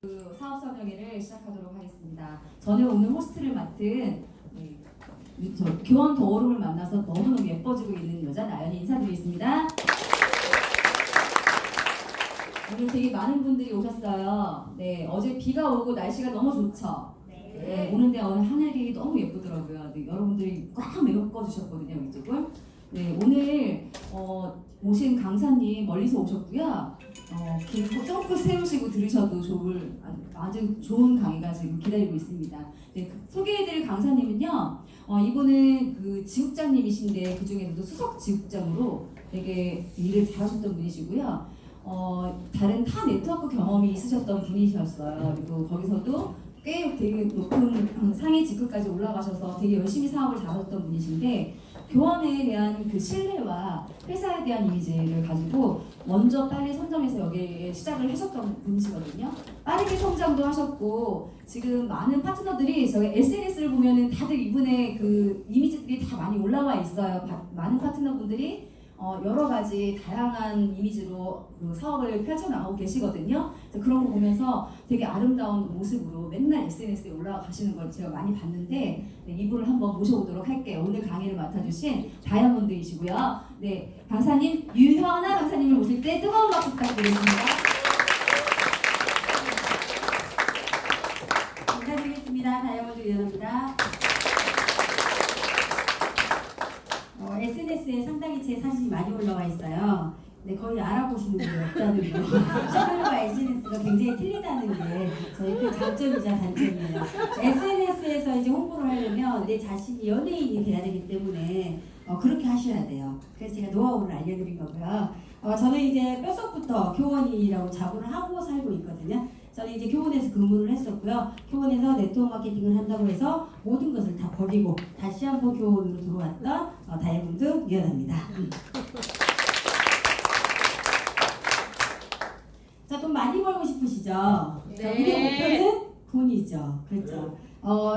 그 사업 설명회를 시작하도록 하겠습니다. 저는 오늘 호스트를 맡은 교원 더오름을 만나서 너무너무 예뻐지고 있는 여자 나연이 인사드리겠습니다. 오늘 되게 많은 분들이 오셨어요. 네, 어제 비가 오고 날씨가 너무 좋죠. 네, 오는데 오늘 하늘이 너무 예쁘더라고요. 네, 여러분들이 꽉 메꿔주셨거든요, 이쪽을. 네, 오늘 오신 강사님 멀리서 오셨고요. 점프 세우시고 들으셔도 좋을 아주 좋은 강의가 지금 기다리고 있습니다. 네, 소개해드릴 강사님은요. 이분은 그 지국장님이신데 그 중에서도 수석 지국장으로 되게 일을 잘하셨던 분이시고요. 다른 타 네트워크 경험이 있으셨던 분이셨어요. 그리고 거기서도 꽤 되게 높은 상위 직급까지 올라가셔서 되게 열심히 사업을 잘하셨던 분이신데 교원에 대한 그 신뢰와 회사에 대한 이미지를 가지고 먼저 빨리 선점해서 여기에 시작을 하셨던 분이시거든요. 빠르게 성장도 하셨고 지금 많은 파트너들이 저희 SNS를 보면은 다들 이분의 그 이미지들이 다 많이 올라와 있어요. 많은 파트너분들이 여러 가지 다양한 이미지로 그 사업을 펼쳐나가고 계시거든요. 그런 거 보면서 되게 아름다운 모습으로 맨날 SNS에 올라가시는 걸 제가 많이 봤는데 네, 이분을 한번 모셔보도록 할게요. 오늘 강의를 맡아주신 다이아몬드이시고요. 네, 강사님 유현아 강사님을 모실 때 뜨거운 박수 부탁드리겠습니다. 인사드리겠습니다. 다이아몬드 유현아입니다. SNS에 상당히 제 사진이 많이 올라와 있어요. 네, 거의 알아보시는 분이 없다는 거. 실물과 SNS가 굉장히 틀리다는 게 저희 그 장점이자 단점이에요. SNS에서 이제 홍보를 하려면 내 자신이 연예인이 돼야 되기 때문에 그렇게 하셔야 돼요. 그래서 제가 노하우를 알려드린 거고요. 저는 이제 뼛속부터 교원이라고 자부를 하고 살고 있거든요. 저는 이제 교원에서 근무를 했었고요. 교원에서 네트워크 마케팅을 한다고 해서 모든 것을 다 버리고 다시 한번 교원으로 들어왔던 다이아몬드 유연아입니다. 자, 돈 많이 벌고 싶으시죠? 네. 우리의 목표는 돈이죠. 그렇죠.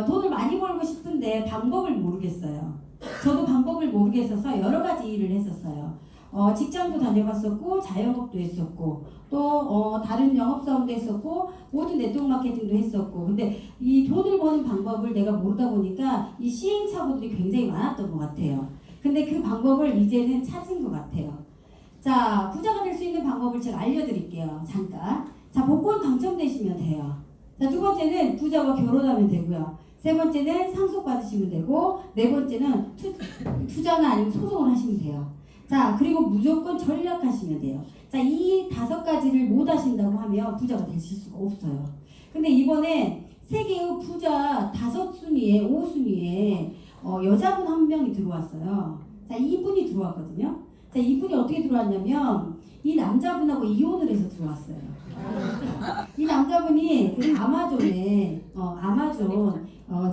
돈을 많이 벌고 싶은데 방법을 모르겠어요. 저도 방법을 모르겠어서 여러 가지 일을 했었어요. 직장도 다녀봤었고 자영업도 했었고 또 다른 영업사원도 했었고 모든 네트워크 마케팅도 했었고 근데 이 돈을 버는 방법을 내가 모르다 보니까 이 시행착오들이 굉장히 많았던 것 같아요. 근데 그 방법을 이제는 찾은 것 같아요. 자, 부자가 될 수 있는 방법을 제가 알려드릴게요. 잠깐. 자, 복권 당첨되시면 돼요. 자, 두 번째는 부자와 결혼하면 되고요. 세 번째는 상속받으시면 되고 네 번째는 투자나 아니면 소송을 하시면 돼요. 자, 그리고 무조건 전략하시면 돼요. 자, 이 5가지를 못 하신다고 하면 부자가 되실 수가 없어요. 근데 이번에 세계의 부자 5순위에 5순위에 여자분 한 명이 들어왔어요. 자, 이분이 들어왔거든요. 자, 이분이 어떻게 들어왔냐면 이 남자분하고 이혼을 해서 들어왔어요. 이 남자분이 그 아마존의 아마존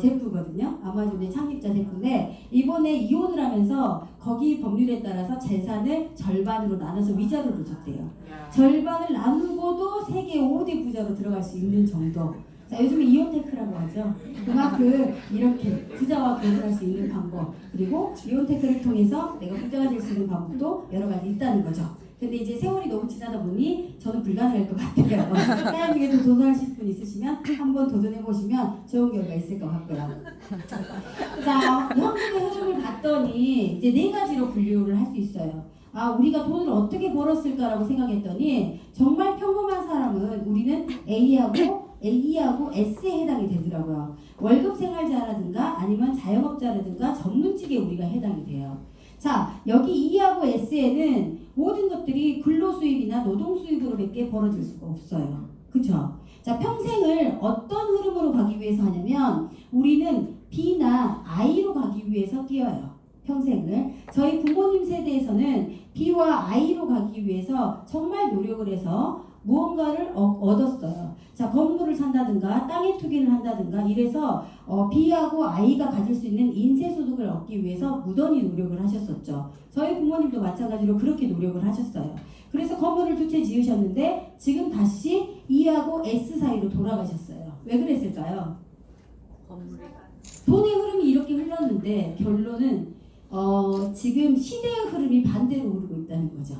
제프거든요. 아마존의 창립자 제프인데 이번에 이혼을 하면서 거기 법률에 따라서 재산을 절반으로 나눠서 위자료를 줬대요. 절반을 나누고도 세계 5대 부자로 들어갈 수 있는 정도. 자, 요즘에 이혼테크라고 하죠. 그만큼 이렇게 부자와 결혼할 수 있는 방법 그리고 이혼테크를 통해서 내가 부자가 될 수 있는 방법도 여러 가지 있다는 거죠. 근데 이제 세월이 너무 지나다 보니 저는 불가능할 것 같아요. 대한민국에도 도전하실 분 있으시면 한번 도전해보시면 좋은 결과 있을 것 같고요. 자, 현금의 흐름을 봤더니 이제 4가지로 분류를 할 수 있어요. 우리가 돈을 어떻게 벌었을까라고 생각했더니 정말 평범한 사람은 우리는 A하고 S에 해당이 되더라고요. 월급 생활자라든가 아니면 자영업자라든가 전문직에 우리가 해당이 돼요. 자, 여기 E하고 S에는 모든 것들이 근로수입이나 노동수입으로밖에 벌어질 수가 없어요. 그쵸? 자, 평생을 어떤 흐름으로 가기 위해서 하냐면 우리는 B나 I로 가기 위해서 뛰어요. 평생을. 저희 부모님 세대에서는 B와 I로 가기 위해서 정말 노력을 해서 무언가를 얻었어요. 자, 건물을 산다든가 땅에 투기를 한다든가 이래서 B하고 I가 가질 수 있는 인세소득을 얻기 위해서 무던히 노력을 하셨었죠. 저희 부모님도 마찬가지로 그렇게 노력을 하셨어요. 그래서 건물을 2채 지으셨는데 지금 다시 E하고 S 사이로 돌아가셨어요. 왜 그랬을까요? 돈의 흐름이 이렇게 흘렀는데 결론은 지금 시대의 흐름이 반대로 흐르고 있다는 거죠.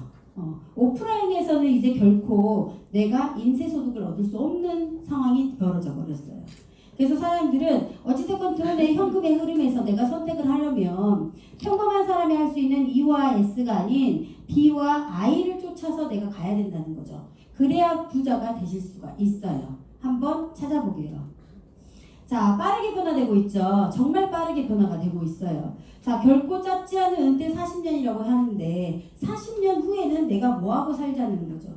오프라인에서는 이제 결코 내가 인쇄소득을 얻을 수 없는 상황이 벌어져 버렸어요. 그래서 사람들은 어찌됐건 돈의 현금의 흐름에서 내가 선택을 하려면 평범한 사람이 할 수 있는 E와 S가 아닌 B와 I를 쫓아서 내가 가야 된다는 거죠. 그래야 부자가 되실 수가 있어요. 한번 찾아보게요. 자, 빠르게 변화되고 있죠. 정말 빠르게 변화가 되고 있어요. 자, 결코 짧지 않은 은퇴 40년이라고 하는데 40년 후에는 내가 뭐하고 살자는 거죠.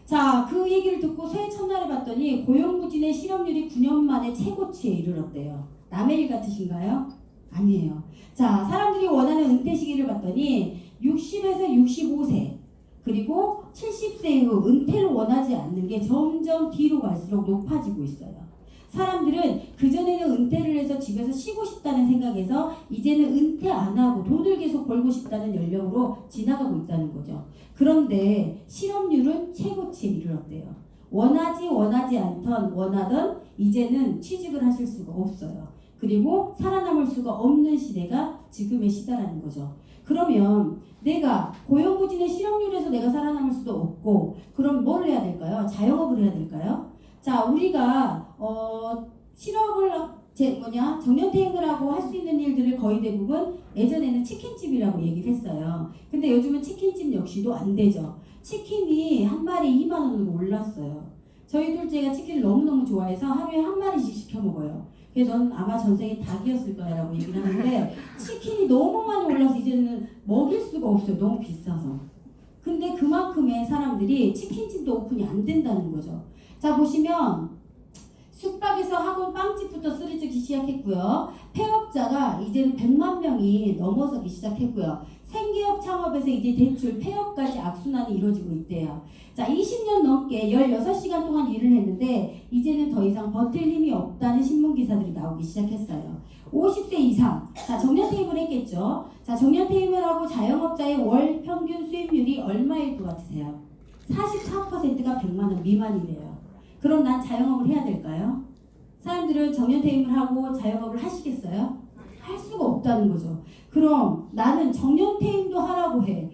자, 그 얘기를 듣고 새해 첫날에 봤더니 고용부진의 실업률이 9년 만에 최고치에 이르렀대요. 남의 일 같으신가요? 아니에요. 자, 사람들이 원하는 은퇴 시기를 봤더니 60에서 65세 그리고 70세 이후 은퇴를 원하지 않는 게 점점 뒤로 갈수록 높아지고 있어요. 사람들은 그전에는 은퇴를 해서 집에서 쉬고 싶다는 생각에서 이제는 은퇴 안 하고 돈을 계속 벌고 싶다는 연령으로 지나가고 있다는 거죠. 그런데 실업률은 최고치에 이르렀대요. 원하지 않던 원하던 이제는 취직을 하실 수가 없어요. 그리고 살아남을 수가 없는 시대가 지금의 시대라는 거죠. 그러면 내가 고용부진의 실업률에서 내가 살아남을 수도 없고 그럼 뭘 해야 될까요? 자영업을 해야 될까요? 자, 우리가 실업을 정년퇴임을 하고 할 수 있는 일들을 거의 대부분 예전에는 치킨집이라고 얘기를 했어요. 근데 요즘은 치킨집 역시도 안 되죠. 치킨이 한 마리 2만 원으로 올랐어요. 저희 둘째가 치킨을 너무너무 좋아해서 하루에 한 마리씩 시켜 먹어요. 그래서 넌 아마 전생에 닭이었을 거야 라고 얘기를 하는데 치킨이 너무 많이 올라서 이제는 먹일 수가 없어요. 너무 비싸서. 근데 그만큼의 사람들이 치킨집도 오픈이 안 된다는 거죠. 자, 보시면 숙박에서 학원 빵집부터 쓰러지기 시작했고요. 폐업자가 이제는 100만 명이 넘어서기 시작했고요. 생계업 창업에서 이제 대출, 폐업까지 악순환이 이루어지고 있대요. 자, 20년 넘게 16시간 동안 일을 했는데 이제는 더 이상 버틸 힘이 없다는 신문기사들이 나오기 시작했어요. 50세 이상, 자, 정년퇴임을 했겠죠. 자, 정년퇴임을 하고 자영업자의 월 평균 수입률이 얼마일 것 같으세요? 44%가 100만 원 미만이래요. 그럼 난 자영업을 해야 될까요? 사람들은 정년퇴임을 하고 자영업을 하시겠어요? 할 수가 없다는 거죠. 그럼 나는 정년퇴임도 하라고 해.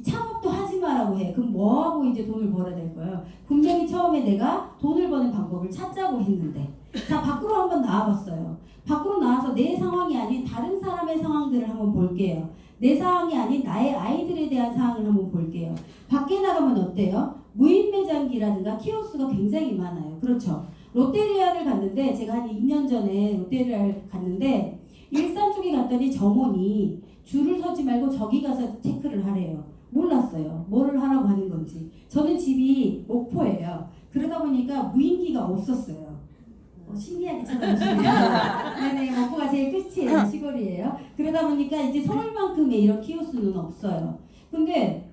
창업도 하지 마라고 해. 그럼 뭐하고 이제 돈을 벌어야 될까요? 분명히 처음에 내가 돈을 버는 방법을 찾자고 했는데 자, 밖으로 한번 나와봤어요. 밖으로 나와서 내 상황이 아닌 다른 사람의 상황들을 한번 볼게요. 내 상황이 아닌 나의 아이들에 대한 상황을 한번 볼게요. 밖에 나가면 어때요? 무인 매장기라든가 키오스가 굉장히 많아요. 그렇죠? 롯데리아를 갔는데 제가 한 2년 전에 롯데리아를 갔는데 일산 쪽에 갔더니 점원이 줄을 서지 말고 저기 가서 체크를 하래요. 몰랐어요. 뭐를 하라고 하는 건지. 저는 집이 목포예요. 그러다 보니까 무인기가 없었어요. 신기하게 찾아오시네요. 네네, 목포가 제일 끝이에요. 시골이에요. 그러다 보니까 이제 서울만큼의 이런 키오스는 없어요. 근데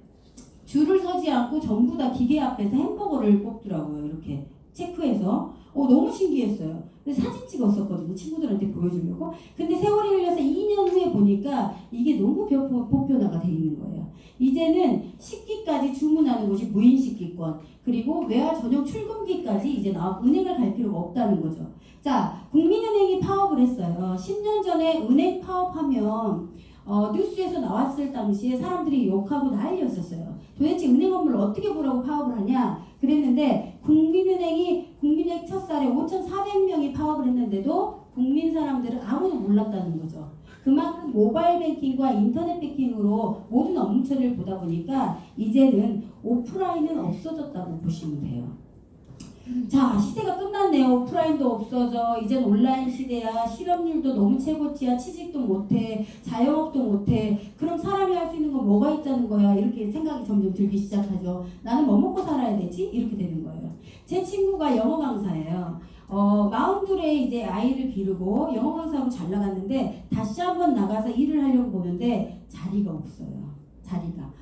줄을 서지 않고 전부 다 기계 앞에서 햄버거를 뽑더라고요. 이렇게 체크해서. 너무 신기했어요. 근데 사진 찍었었거든요. 친구들한테 보여주려고. 근데 세월이 흘러서 2년 후에 보니까 이게 너무 보편화가 돼 있는 거예요. 이제는 식기까지 주문하는 것이 무인 식기권, 그리고 외화 전용 출금기까지 이제 은행을 갈 필요가 없다는 거죠. 자, 국민은행이 파업을 했어요. 10년 전에 은행 파업하면 뉴스에서 나왔을 당시에 사람들이 욕하고 난리였었어요. 도대체 은행 업무를 어떻게 보라고 파업을 하냐 그랬는데 국민은행 첫살에 5,400명이 파업을 했는데도 국민 사람들은 아무도 몰랐다는 거죠. 그만큼 모바일 뱅킹과 인터넷 뱅킹으로 모든 업무 처리를 보다 보니까 이제는 오프라인은 없어졌다고 보시면 돼요. 자, 시대가 끝났네요. 오프라인도 없어져. 이젠 온라인 시대야. 실업률도 너무 최고치야. 취직도 못해. 자영업도 못해. 그럼 사람이 할 수 있는 건 뭐가 있다는 거야. 이렇게 생각이 점점 들기 시작하죠. 나는 뭐 먹고 살아야 되지? 이렇게 되는 거예요. 제 친구가 영어 강사예요. 42에 이제 아이를 기르고 영어 강사로 잘 나갔는데 다시 한번 나가서 일을 하려고 보는데 자리가 없어요.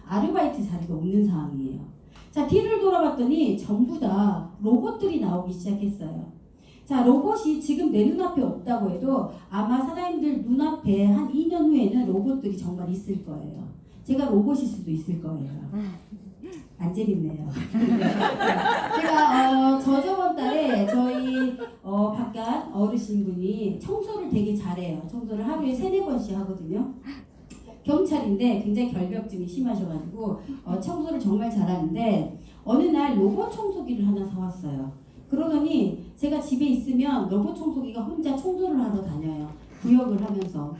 아르바이트 자리가 없는 상황이에요. 자, 뒤를 돌아봤더니 전부 다 로봇들이 나오기 시작했어요. 자, 로봇이 지금 내 눈앞에 없다고 해도 아마 사장님들 눈앞에 한 2년 후에는 로봇들이 정말 있을 거예요. 제가 로봇일 수도 있을 거예요. 안 재밌네요. 제가 저저번 달에 저희 바깥 어르신분이 청소를 되게 잘해요. 청소를 하루에 3-4번씩 하거든요. 경찰인데 굉장히 결벽증이 심하셔가지고 청소를 정말 잘하는데 어느 날 로봇 청소기를 하나 사왔어요. 그러더니 제가 집에 있으면 로봇 청소기가 혼자 청소를 하러 다녀요. 구역을 하면서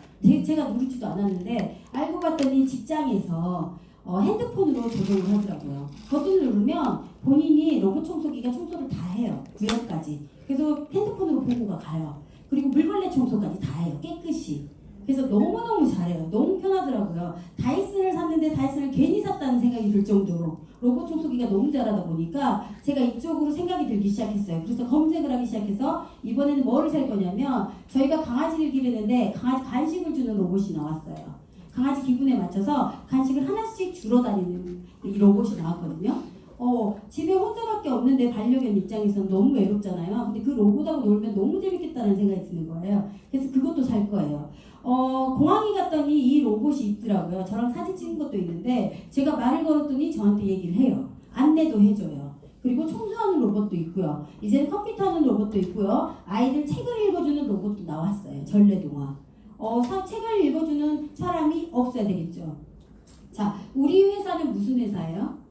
제가 누르지도 않았는데 알고 봤더니 직장에서 핸드폰으로 조정을 하더라고요. 버튼을 누르면 본인이 로봇 청소기가 청소를 다 해요. 구역까지. 그래서 핸드폰으로 보고가 가요. 그리고 물걸레 청소까지 다 해요. 깨끗이. 그래서 너무너무 잘해요. 너무 편하더라고요. 다이슨을 샀는데 다이슨을 괜히 샀다는 생각이 들 정도로 로봇 청소기가 너무 잘하다 보니까 제가 이쪽으로 생각이 들기 시작했어요. 그래서 검색을 하기 시작해서 이번에는 뭐를 살 거냐면 저희가 강아지를 기르는데 강아지 간식을 주는 로봇이 나왔어요. 강아지 기분에 맞춰서 간식을 하나씩 주러 다니는 이 로봇이 나왔거든요. 집에 혼자밖에 없는데 반려견 입장에서는 너무 외롭잖아요. 근데 그 로봇하고 놀면 너무 재밌겠다는 생각이 드는 거예요. 그래서 그것도 살 거예요. 공항에 갔더니 이 로봇이 있더라고요. 저랑 사진 찍은 것도 있는데 제가 말을 걸었더니 저한테 얘기를 해요. 안내도 해줘요. 그리고 청소하는 로봇도 있고요. 이제는 컴퓨터 하는 로봇도 있고요. 아이들 책을 읽어주는 로봇도 나왔어요. 전래동화. 책을 읽어주는 사람이 없어야 되겠죠. 자, 우리 회사는 무슨 회사예요?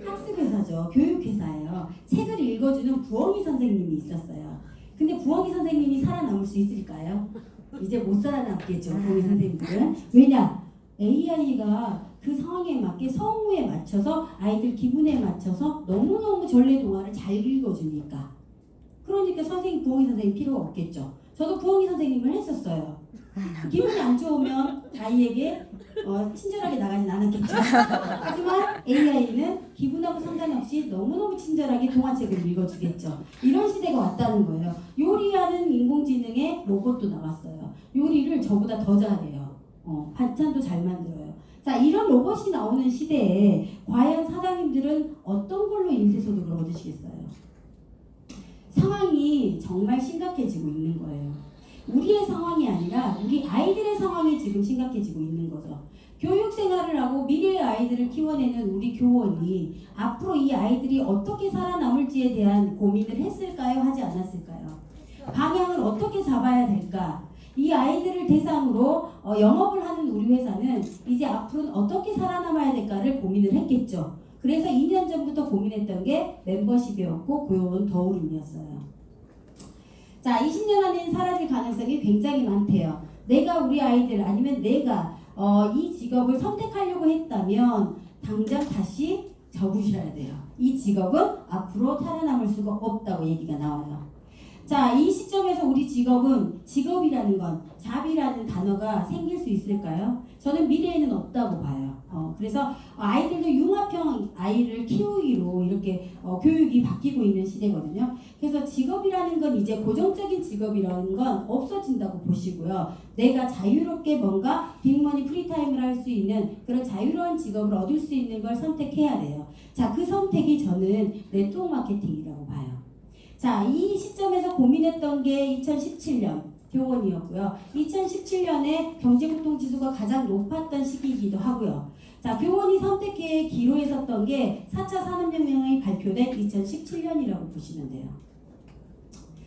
학습회사죠. 교육회사예요. 책을 읽어주는 부엉이 선생님이 있었어요. 근데 부엉이 선생님이 살아남을 수 있을까요? 이제 못 살아남겠죠. 부엉이 선생님들은. 왜냐? AI가 그 상황에 맞게 성우에 맞춰서 아이들 기분에 맞춰서 너무너무 전래동화를 잘 읽어주니까. 그러니까 부엉이 선생님 필요가 없겠죠. 저도 부엉이 선생님을 했었어요. 기분이 안 좋으면 아이에게 친절하게 나가진 않았겠죠. 하지만 AI는 기분하고 상관없이 너무너무 친절하게 동화책을 읽어주겠죠. 이런 시대가 왔다는 거예요. 요리하는 인공지능의 로봇도 나왔어요. 요리를 저보다 더 잘해요. 반찬도 잘 만들어요. 자, 이런 로봇이 나오는 시대에 과연 사장님들은 어떤 걸로 인쇄소득을 얻으시겠어요? 상황이 정말 심각해지고 있는 거예요. 우리의 상황이 아니라 우리 아이들의 상황이 지금 심각해지고 있는 거죠. 교육 생활을 하고 미래의 아이들을 키워내는 우리 교원이 앞으로 이 아이들이 어떻게 살아남을지에 대한 고민을 했을까요? 하지 않았을까요? 방향을 어떻게 잡아야 될까? 이 아이들을 대상으로 영업을 하는 우리 회사는 이제 앞으로는 어떻게 살아남아야 될까를 고민을 했겠죠. 그래서 2년 전부터 고민했던 게 멤버십이었고 고용은 더울음이었어요. 자, 20년 안에는 사라질 가능성이 굉장히 많대요. 내가 우리 아이들 아니면 내가 이 직업을 선택하려고 했다면 당장 다시 접으셔야 돼요. 이 직업은 앞으로 살아남을 수가 없다고 얘기가 나와요. 자, 이 시점에서 우리 직업이라는 건 잡이라는 단어가 생길 수 있을까요? 저는 미래에는 없다고 봐요. 그래서 아이들도 융합형 아이를 키우기로 이렇게 교육이 바뀌고 있는 시대거든요. 그래서 직업이라는 건 이제 고정적인 직업이라는 건 없어진다고 보시고요. 내가 자유롭게 뭔가 빅머니 프리타임을 할 수 있는 그런 자유로운 직업을 얻을 수 있는 걸 선택해야 돼요. 자, 그 선택이 저는 네트워크 마케팅이라고 봐요. 자, 이 시점에서 고민했던 게 2017년 교원이었고요. 2017년에 경제고통지수가 가장 높았던 시기이기도 하고요. 자, 교원이 선택해 기로에 섰던 게 4차 산업혁명이 발표된 2017년이라고 보시면 돼요.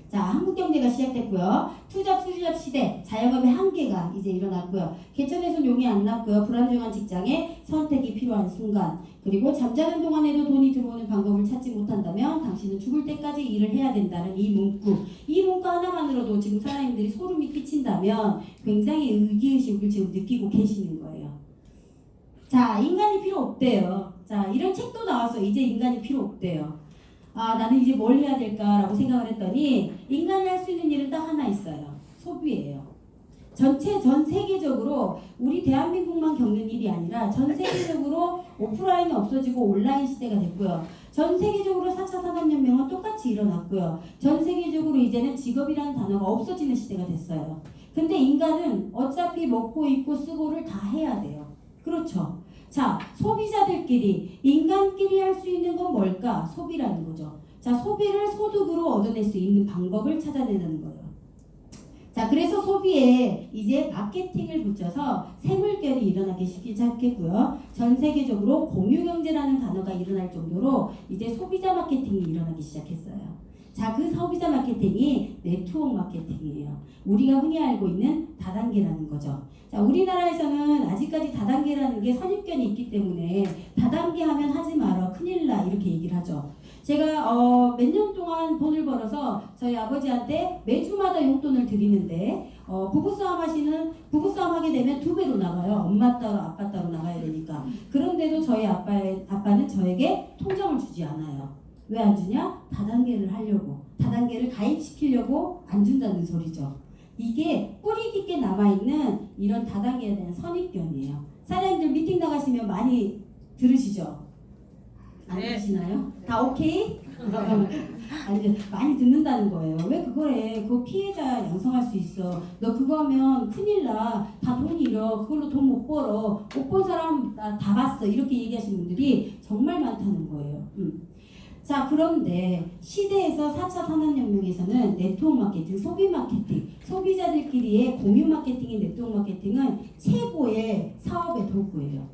자, 한국경제가 시작됐고요. 투잡, 수주잡 시대, 자영업의 한계가 이제 일어났고요. 개천에선 용이 안 났고요. 불안정한 직장에 선택이 필요한 순간, 그리고 잠자는 동안에도 돈이 들어오는 방법을 찾지 못한다면 당신은 죽을 때까지 일을 해야 된다는 이 문구 하나만으로도 지금 사장님들이 소름이 끼친다면 굉장히 의기의식을 지금 느끼고 계시는 거예요. 자, 인간이 필요 없대요. 자, 이런 책도 나와서 이제 인간이 필요 없대요. 나는 이제 뭘 해야 될까라고 생각을 했더니 인간이 할 수 있는 일은 딱 하나 있어요. 소비예요. 전 세계적으로 우리 대한민국만 겪는 일이 아니라 전 세계적으로 오프라인이 없어지고 온라인 시대가 됐고요. 전 세계적으로 4차 산업혁명은 똑같이 일어났고요. 전 세계적으로 이제는 직업이라는 단어가 없어지는 시대가 됐어요. 근데 인간은 어차피 먹고 입고 쓰고를 다 해야 돼요. 그렇죠. 자, 소비자들끼리 인간끼리 할 수 있는 건 뭘까? 소비라는 거죠. 자, 소비를 소득으로 얻어낼 수 있는 방법을 찾아내는 거예요. 자, 그래서 소비에 이제 마케팅을 붙여서 새물결이 일어나기 시작했고요. 전 세계적으로 공유경제라는 단어가 일어날 정도로 이제 소비자 마케팅이 일어나기 시작했어요. 자, 그 소비자 마케팅이 네트워크 마케팅이에요. 우리가 흔히 알고 있는 다단계라는 거죠. 자, 우리나라에서는 아직까지 다단계라는 게 선입견이 있기 때문에 다단계 하면 하지 마라, 큰일 나, 이렇게 얘기를 하죠. 제가 몇 년 동안 돈을 벌어서 저희 아버지한테 매주마다 용돈을 드리는데 부부싸움 하게 되면 2배로 나가요. 엄마 따로 아빠 따로 나가야 되니까. 그런데도 저희 아빠는 저에게 통장을 주지 않아요. 왜 안 주냐? 다단계를 하려고, 다단계를 가입시키려고 안 준다는 소리죠. 이게 뿌리 깊게 남아있는 이런 다단계에 대한 선입견이에요. 사장님들 미팅 나가시면 많이 들으시죠? 안 들으시나요? 다 오케이? 아니, 많이 듣는다는 거예요. 왜 그거래? 그거 피해자 양성할 수 있어. 너 그거 하면 큰일 나. 다 돈 잃어. 그걸로 돈 못 벌어. 못 본 사람 나 다 봤어. 이렇게 얘기하시는 분들이 정말 많다는 거예요. 자, 그런데 시대에서 4차 산업혁명에서는 네트워크 마케팅, 소비 마케팅, 소비자들끼리의 공유 마케팅인 네트워크 마케팅은 최고의 사업의 도구예요.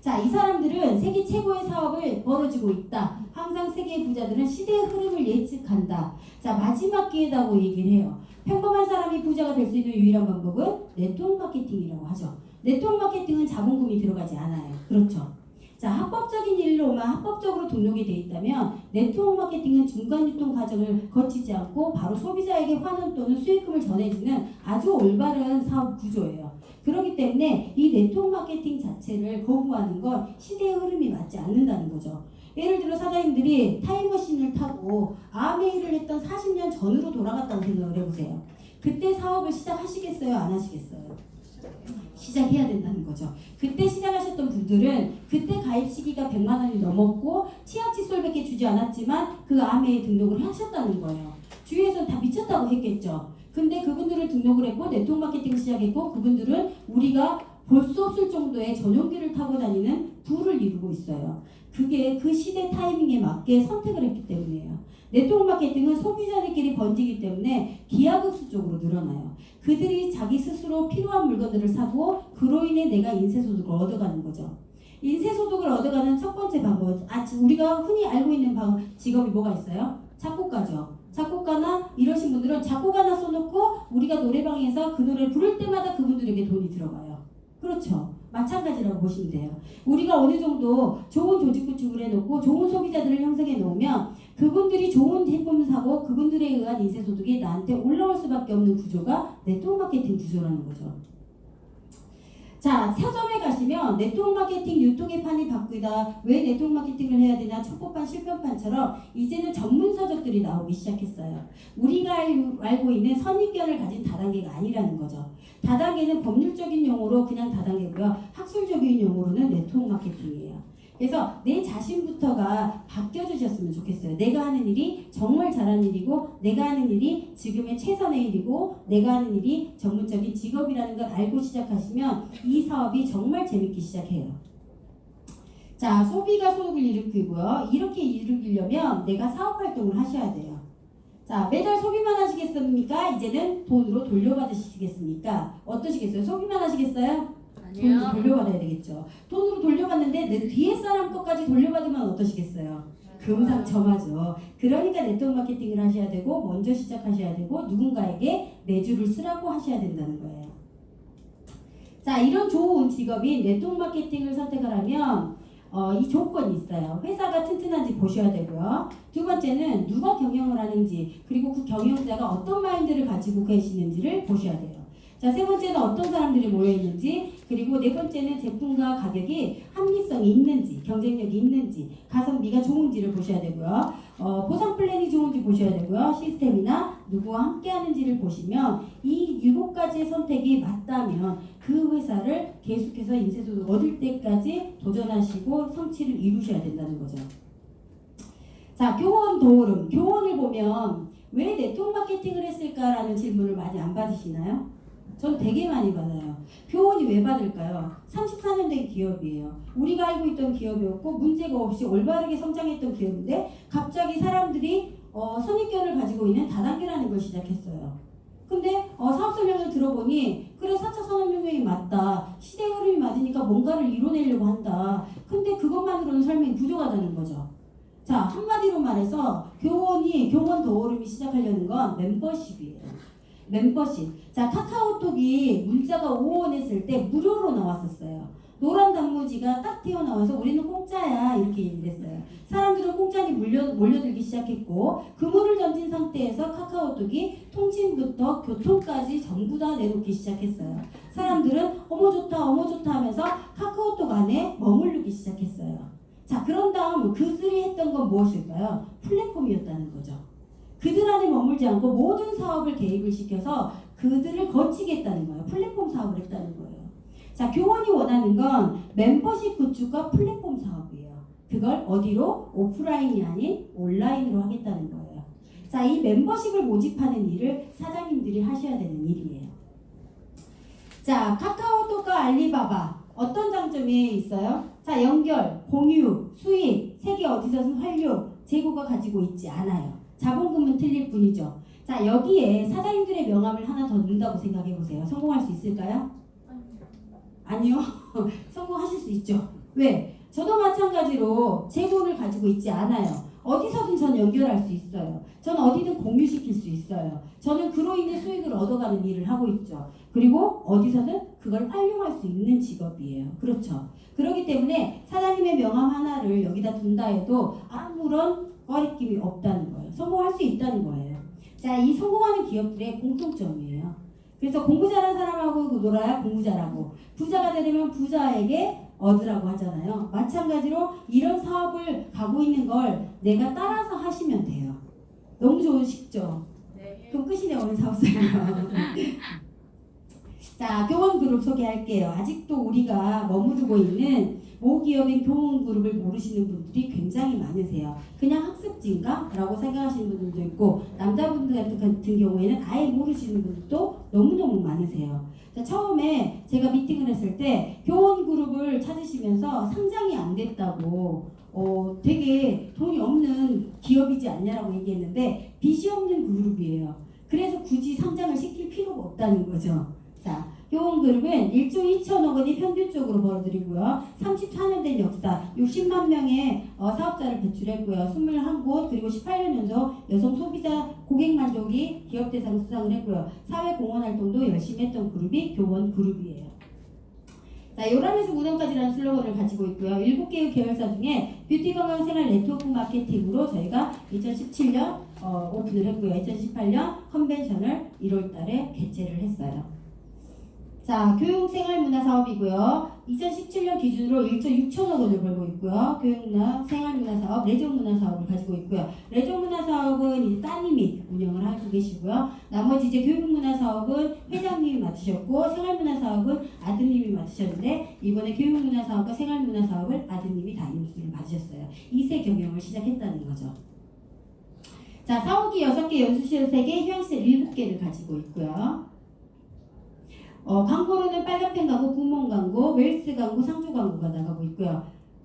자, 이 사람들은 세계 최고의 사업을 벌어지고 있다. 항상 세계의 부자들은 시대의 흐름을 예측한다. 자, 마지막 기회다고 얘기를 해요. 평범한 사람이 부자가 될 수 있는 유일한 방법은 네트워크 마케팅이라고 하죠. 네트워크 마케팅은 자본금이 들어가지 않아요. 그렇죠. 자, 합법적인 일로만 합법적으로 등록이 돼 있다면 네트워크 마케팅은 중간 유통 과정을 거치지 않고 바로 소비자에게 환원 또는 수익금을 전해주는 아주 올바른 사업 구조예요. 그렇기 때문에 이 네트워크 마케팅 자체를 거부하는 건 시대의 흐름이 맞지 않는다는 거죠. 예를 들어 사장님들이 타임머신을 타고 아메이를 했던 40년 전으로 돌아갔다고 생각을 해보세요. 그때 사업을 시작하시겠어요? 안 하시겠어요? 시작해야 된다는 거죠. 그때 시작하셨던 분들은 그때 가입 시기가 100만 원이 넘었고 치약 칫솔밖에 주지 않았지만 그 아메에 등록을 하셨다는 거예요. 주위에서는 다 미쳤다고 했겠죠. 근데 그분들을 등록을 했고 네트워크 마케팅을 시작했고 그분들은 우리가 볼 수 없을 정도의 전용기를 타고 다니는 부를 이루고 있어요. 그게 그 시대 타이밍에 맞게 선택을 했기 때문이에요. 네트워크 마케팅은 소비자들끼리 번지기 때문에 기하급수적으로 늘어나요. 그들이 자기 스스로 필요한 물건들을 사고 그로 인해 내가 인쇄소득을 얻어가는 거죠. 인쇄소득을 얻어가는 첫 번째 방법, 우리가 흔히 알고 있는 직업이 뭐가 있어요? 작곡가죠. 작곡가나 이러신 분들은 작곡 하나 써놓고 우리가 노래방에서 그 노래를 부를 때마다 그분들에게 돈이 들어가요. 그렇죠. 마찬가지라고 보시면 돼요. 우리가 어느 정도 좋은 조직 구축을 해놓고 좋은 소비자들을 형성해 놓으면 그분들이 좋은 제품을 사고 그분들에 의한 인쇄소득이 나한테 올라올 수밖에 없는 구조가 네트워크 마케팅 구조라는 거죠. 자, 서점에 가시면 네트워크 마케팅 유통의 판이 바뀌다. 왜 네트워크 마케팅을 해야 되나? 촉법판, 실편판처럼 이제는 전문 서적들이 나오기 시작했어요. 우리가 알고 있는 선입견을 가진 다단계가 아니라는 거죠. 다단계는 법률적인 용어로 그냥 다단계고요. 학술적인 용어로는 네트워크 마케팅이에요. 그래서 내 자신부터가 바뀌어주셨으면 좋겠어요. 내가 하는 일이 정말 잘하는 일이고 내가 하는 일이 지금의 최선의 일이고 내가 하는 일이 전문적인 직업이라는 걸 알고 시작하시면 이 사업이 정말 재밌기 시작해요. 자, 소비가 소득을 일으키고요. 이렇게 일으키려면 내가 사업활동을 하셔야 돼요. 자, 매달 소비만 하시겠습니까? 이제는 돈으로 돌려받으시겠습니까? 어떠시겠어요? 소비만 하시겠어요? 돈으로 돌려받아야 되겠죠. 돈으로 돌려받는데 내 뒤에 사람 것까지 돌려받으면 어떠시겠어요? 금상첨화죠. 그러니까 네트워크 마케팅을 하셔야 되고 먼저 시작하셔야 되고 누군가에게 내주를 쓰라고 하셔야 된다는 거예요. 자, 이런 좋은 직업인 네트워크 마케팅을 선택을 하면 이 조건이 있어요. 회사가 튼튼한지 보셔야 되고요. 두 번째는 누가 경영을 하는지 그리고 그 경영자가 어떤 마인드를 가지고 계시는지를 보셔야 돼요. 자, 세 번째는 어떤 사람들이 모여있는지 그리고 네 번째는 제품과 가격이 합리성이 있는지 경쟁력이 있는지 가성비가 좋은지를 보셔야 되고요. 보상 플랜이 좋은지 보셔야 되고요. 시스템이나 누구와 함께 하는지를 보시면 이 7가지의 선택이 맞다면 그 회사를 계속해서 인쇄소득 얻을 때까지 도전하시고 성취를 이루셔야 된다는 거죠. 자, 교원 도름. 교원을 보면 왜 네트워크 마케팅을 했을까라는 질문을 많이 안 받으시나요? 전 되게 많이 받아요. 교원이 왜 받을까요? 34년 된 기업이에요. 우리가 알고 있던 기업이었고 문제가 없이 올바르게 성장했던 기업인데 갑자기 사람들이 선입견을 가지고 있는 다단계라는 걸 시작했어요. 근데 사업 설명을 들어보니 그래 4차 산업혁명이 맞다. 시대 흐름이 맞으니까 뭔가를 이뤄내려고 한다. 근데 그것만으로는 설명이 부족하다는 거죠. 자, 한마디로 말해서 교원 도어룸이 시작하려는 건 멤버십이에요. 멤버십. 자, 카카오톡이 문자가 5원 했을 때 무료로 나왔었어요. 노란 단무지가 딱 튀어나와서 우리는 공짜야 이렇게 얘기를 했어요. 사람들은 공짜니 몰려들기 시작했고 그물을 던진 상태에서 카카오톡이 통신부터 교통까지 전부 다 내놓기 시작했어요. 사람들은 어머 좋다 하면서 카카오톡 안에 머무르기 시작했어요. 자, 그런 다음 그들이 했던 건 무엇일까요? 플랫폼이었다는 거죠. 그들 안에 머물지 않고 모든 사업을 개입을 시켜서 그들을 거치겠다는 거예요. 플랫폼 사업을 했다는 거예요. 자, 교원이 원하는 건 멤버십 구축과 플랫폼 사업이에요. 그걸 어디로? 오프라인이 아닌 온라인으로 하겠다는 거예요. 자, 이 멤버십을 모집하는 일을 사장님들이 하셔야 되는 일이에요. 자, 카카오톡과 알리바바 어떤 장점이 있어요? 자, 연결, 공유, 수익, 세계 어디서든 활용, 재고가 가지고 있지 않아요. 자본금은 틀릴 뿐이죠. 자, 여기에 사장님들의 명함을 하나 더 넣는다고 생각해 보세요. 성공할 수 있을까요? 아니요. 성공하실 수 있죠. 왜? 저도 마찬가지로 재고를 가지고 있지 않아요. 어디서든 전 연결할 수 있어요. 전 어디든 공유시킬 수 있어요. 저는 그로 인해 수익을 얻어가는 일을 하고 있죠. 그리고 어디서든 그걸 활용할 수 있는 직업이에요. 그렇죠. 그렇기 때문에 사장님의 명함 하나를 여기다 둔다 해도 아무런 꺼리낌이 없다는 거예요. 성공할 수 있다는 거예요. 자, 이 성공하는 기업들의 공통점이에요. 그래서 공부 잘한 사람하고 놀아야 공부 잘하고 부자가 되려면 부자에게 얻으라고 하잖아요. 마찬가지로 이런 사업을 가고 있는 걸 내가 따라서 하시면 돼요. 너무 좋으시죠? 네. 그럼 끝이네 오늘 사업설명. 자, 교원그룹 소개할게요. 아직도 우리가 머무르고 있는 모기업인 교원그룹을 모르시는 분들이 굉장히 많으세요. 그냥 학습지인가? 라고 생각하시는 분들도 있고 남자분들 같은 경우에는 아예 모르시는 분들도 너무너무 많으세요. 자, 처음에 제가 미팅을 했을 때 교원그룹을 찾으시면서 상장이 안 됐다고 되게 돈이 없는 기업이지 않냐라고 얘기했는데 빚이 없는 그룹이에요. 그래서 굳이 상장을 시킬 필요가 없다는 거죠. 자, 교원그룹은 1조 2천억 원이 평균적으로 벌어들이고요. 34년 된 역사, 60만 명의 사업자를 배출했고요. 21곳, 그리고 18년 연속 여성 소비자 고객 만족이 기업대상 수상을 했고요. 사회공헌 활동도 열심히 했던 그룹이 교원그룹이에요. 자, 요람에서 무덤까지라는 슬로건을 가지고 있고요. 7개의 계열사 중에 뷰티 건강 생활 네트워크 마케팅으로 저희가 2017년 오픈을 했고요. 2018년 컨벤션을 1월 달에 개최를 했어요. 자, 교육생활문화 사업이고요. 2017년 기준으로 1조 6천억 원을 벌고 있고요. 교육문화, 생활문화 사업, 레저문화 사업을 가지고 있고요. 레저문화 사업은 이제 따님이 운영을 하고 계시고요. 나머지 이제 교육문화 사업은 회장님이 맡으셨고, 생활문화 사업은 아드님이 맡으셨는데, 이번에 교육문화 사업과 생활문화 사업을 아드님이 담임수를 맡으셨어요. 2세 경영을 시작했다는 거죠. 자, 사옥이 6개, 연수실 3개, 휴양실 7개를 가지고 있고요. 광고로는 빨간펜 광고, 구몬 광고, 웰스 광고, 상조 광고가 나가고 있고요.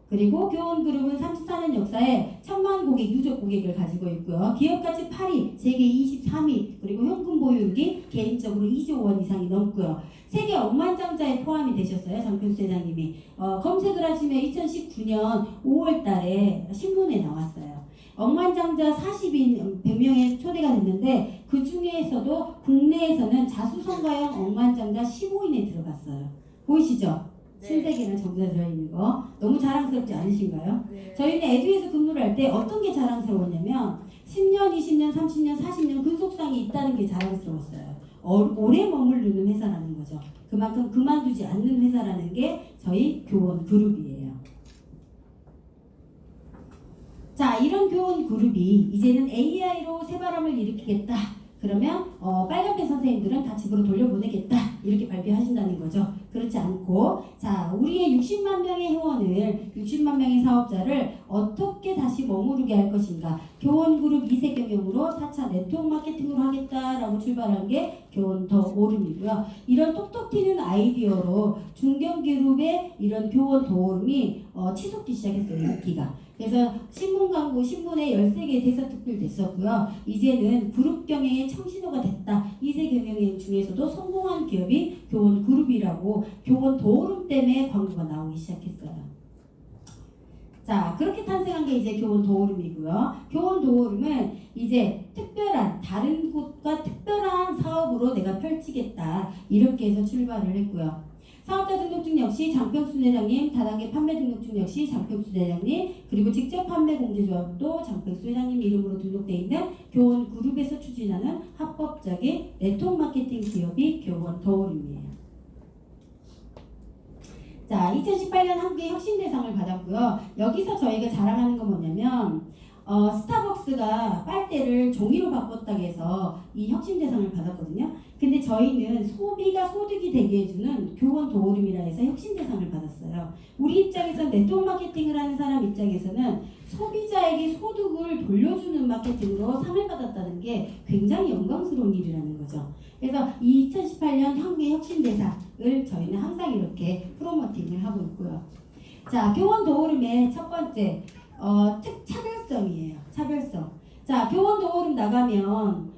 그리고 교원그룹은 34년 역사에 1000만 고객, 누적 고객을 가지고 있고요. 기업가치 8위, 세계 23위, 그리고 현금 보유액이 개인적으로 2조 원 이상이 넘고요. 세계 억만장자에 포함이 되셨어요. 장편수 회장님이. 검색을 하시면 2019년 5월 달에 신문에 나왔어요. 억만장자 40인 100명에 초대가 됐는데 그 중에서도 국내에서는 자수성가형 억만장자 15인에 들어갔어요. 보이시죠? 네. 신세계는 전부 다 들어있는 거. 너무 자랑스럽지 않으신가요? 네. 저희는 에듀에서 근무를 할 때 어떤 게 자랑스러웠냐면 10년, 20년, 30년, 40년 근속상이 있다는 게 자랑스러웠어요. 오래 머무르는 회사라는 거죠. 그만큼 그만두지 않는 회사라는 게 저희 교원 그룹이에요. 자, 이런 교원 그룹이 이제는 AI로 새바람을 일으키겠다. 그러면 빨간펜 선생님들은 다 집으로 돌려보내겠다. 이렇게 발표하신다는 거죠. 그렇지 않고 자, 우리의 60만 명의 회원을 60만 명의 사업자를 어떻게 다시 머무르게 할 것인가. 교원그룹 2세 경영으로 4차 네트워크 마케팅으로 하겠다라고 출발한 게 교원 더 오름이고요. 이런 똑똑 튀는 아이디어로 중견그룹의 이런 교원 더 오름이 치솟기 시작했어요. 인기가. 그래서 신문 광고, 신문에 13개 대서특필 됐었고요. 이제는 그룹 경영의 청신호가 됐다. 2세 경영인 중에서도 성공한 기업이 교원 그룹이라고 교원 도움 때문에 광고가 나오기 시작했어요. 자, 그렇게 탄생한 게 이제 교원 도우름이고요. 교원 도우름은 이제 특별한 다른 곳과 특별한 사업으로 내가 펼치겠다 이렇게 해서 출발을 했고요. 사업자 등록증 역시 장평수 회장님, 다단계 판매 등록증 역시 장평수 회장님, 그리고 직접 판매 공제조합도 장평수 회장님 이름으로 등록되어 있는 교원 그룹에서 추진하는 합법적인 네트워크 마케팅 기업이 교원 도우름이에요. 자, 2018년 한국의 혁신대상을 받았고요. 여기서 저희가 자랑하는 건 뭐냐면 스타벅스가 빨대를 종이로 바꿨다고 해서 이 혁신대상을 받았거든요. 근데 저희는 소비가 소득이 되게 해주는 교원 도우름이라 해서 혁신대상을 받았어요. 우리 입장에서 네트워크 마케팅을 하는 사람 입장에서는 소비자에게 소득을 돌려주는 마케팅으로 상을 받았다는 게 굉장히 영광스러운 일이라는 거죠. 그래서 2018년 한국의 혁신대상을 저희는 항상 이렇게 프로모팅을 하고 있고요. 자, 교원 도우름의 첫 번째 차별성이에요. 차별성. 자, 교원 도우름 나가면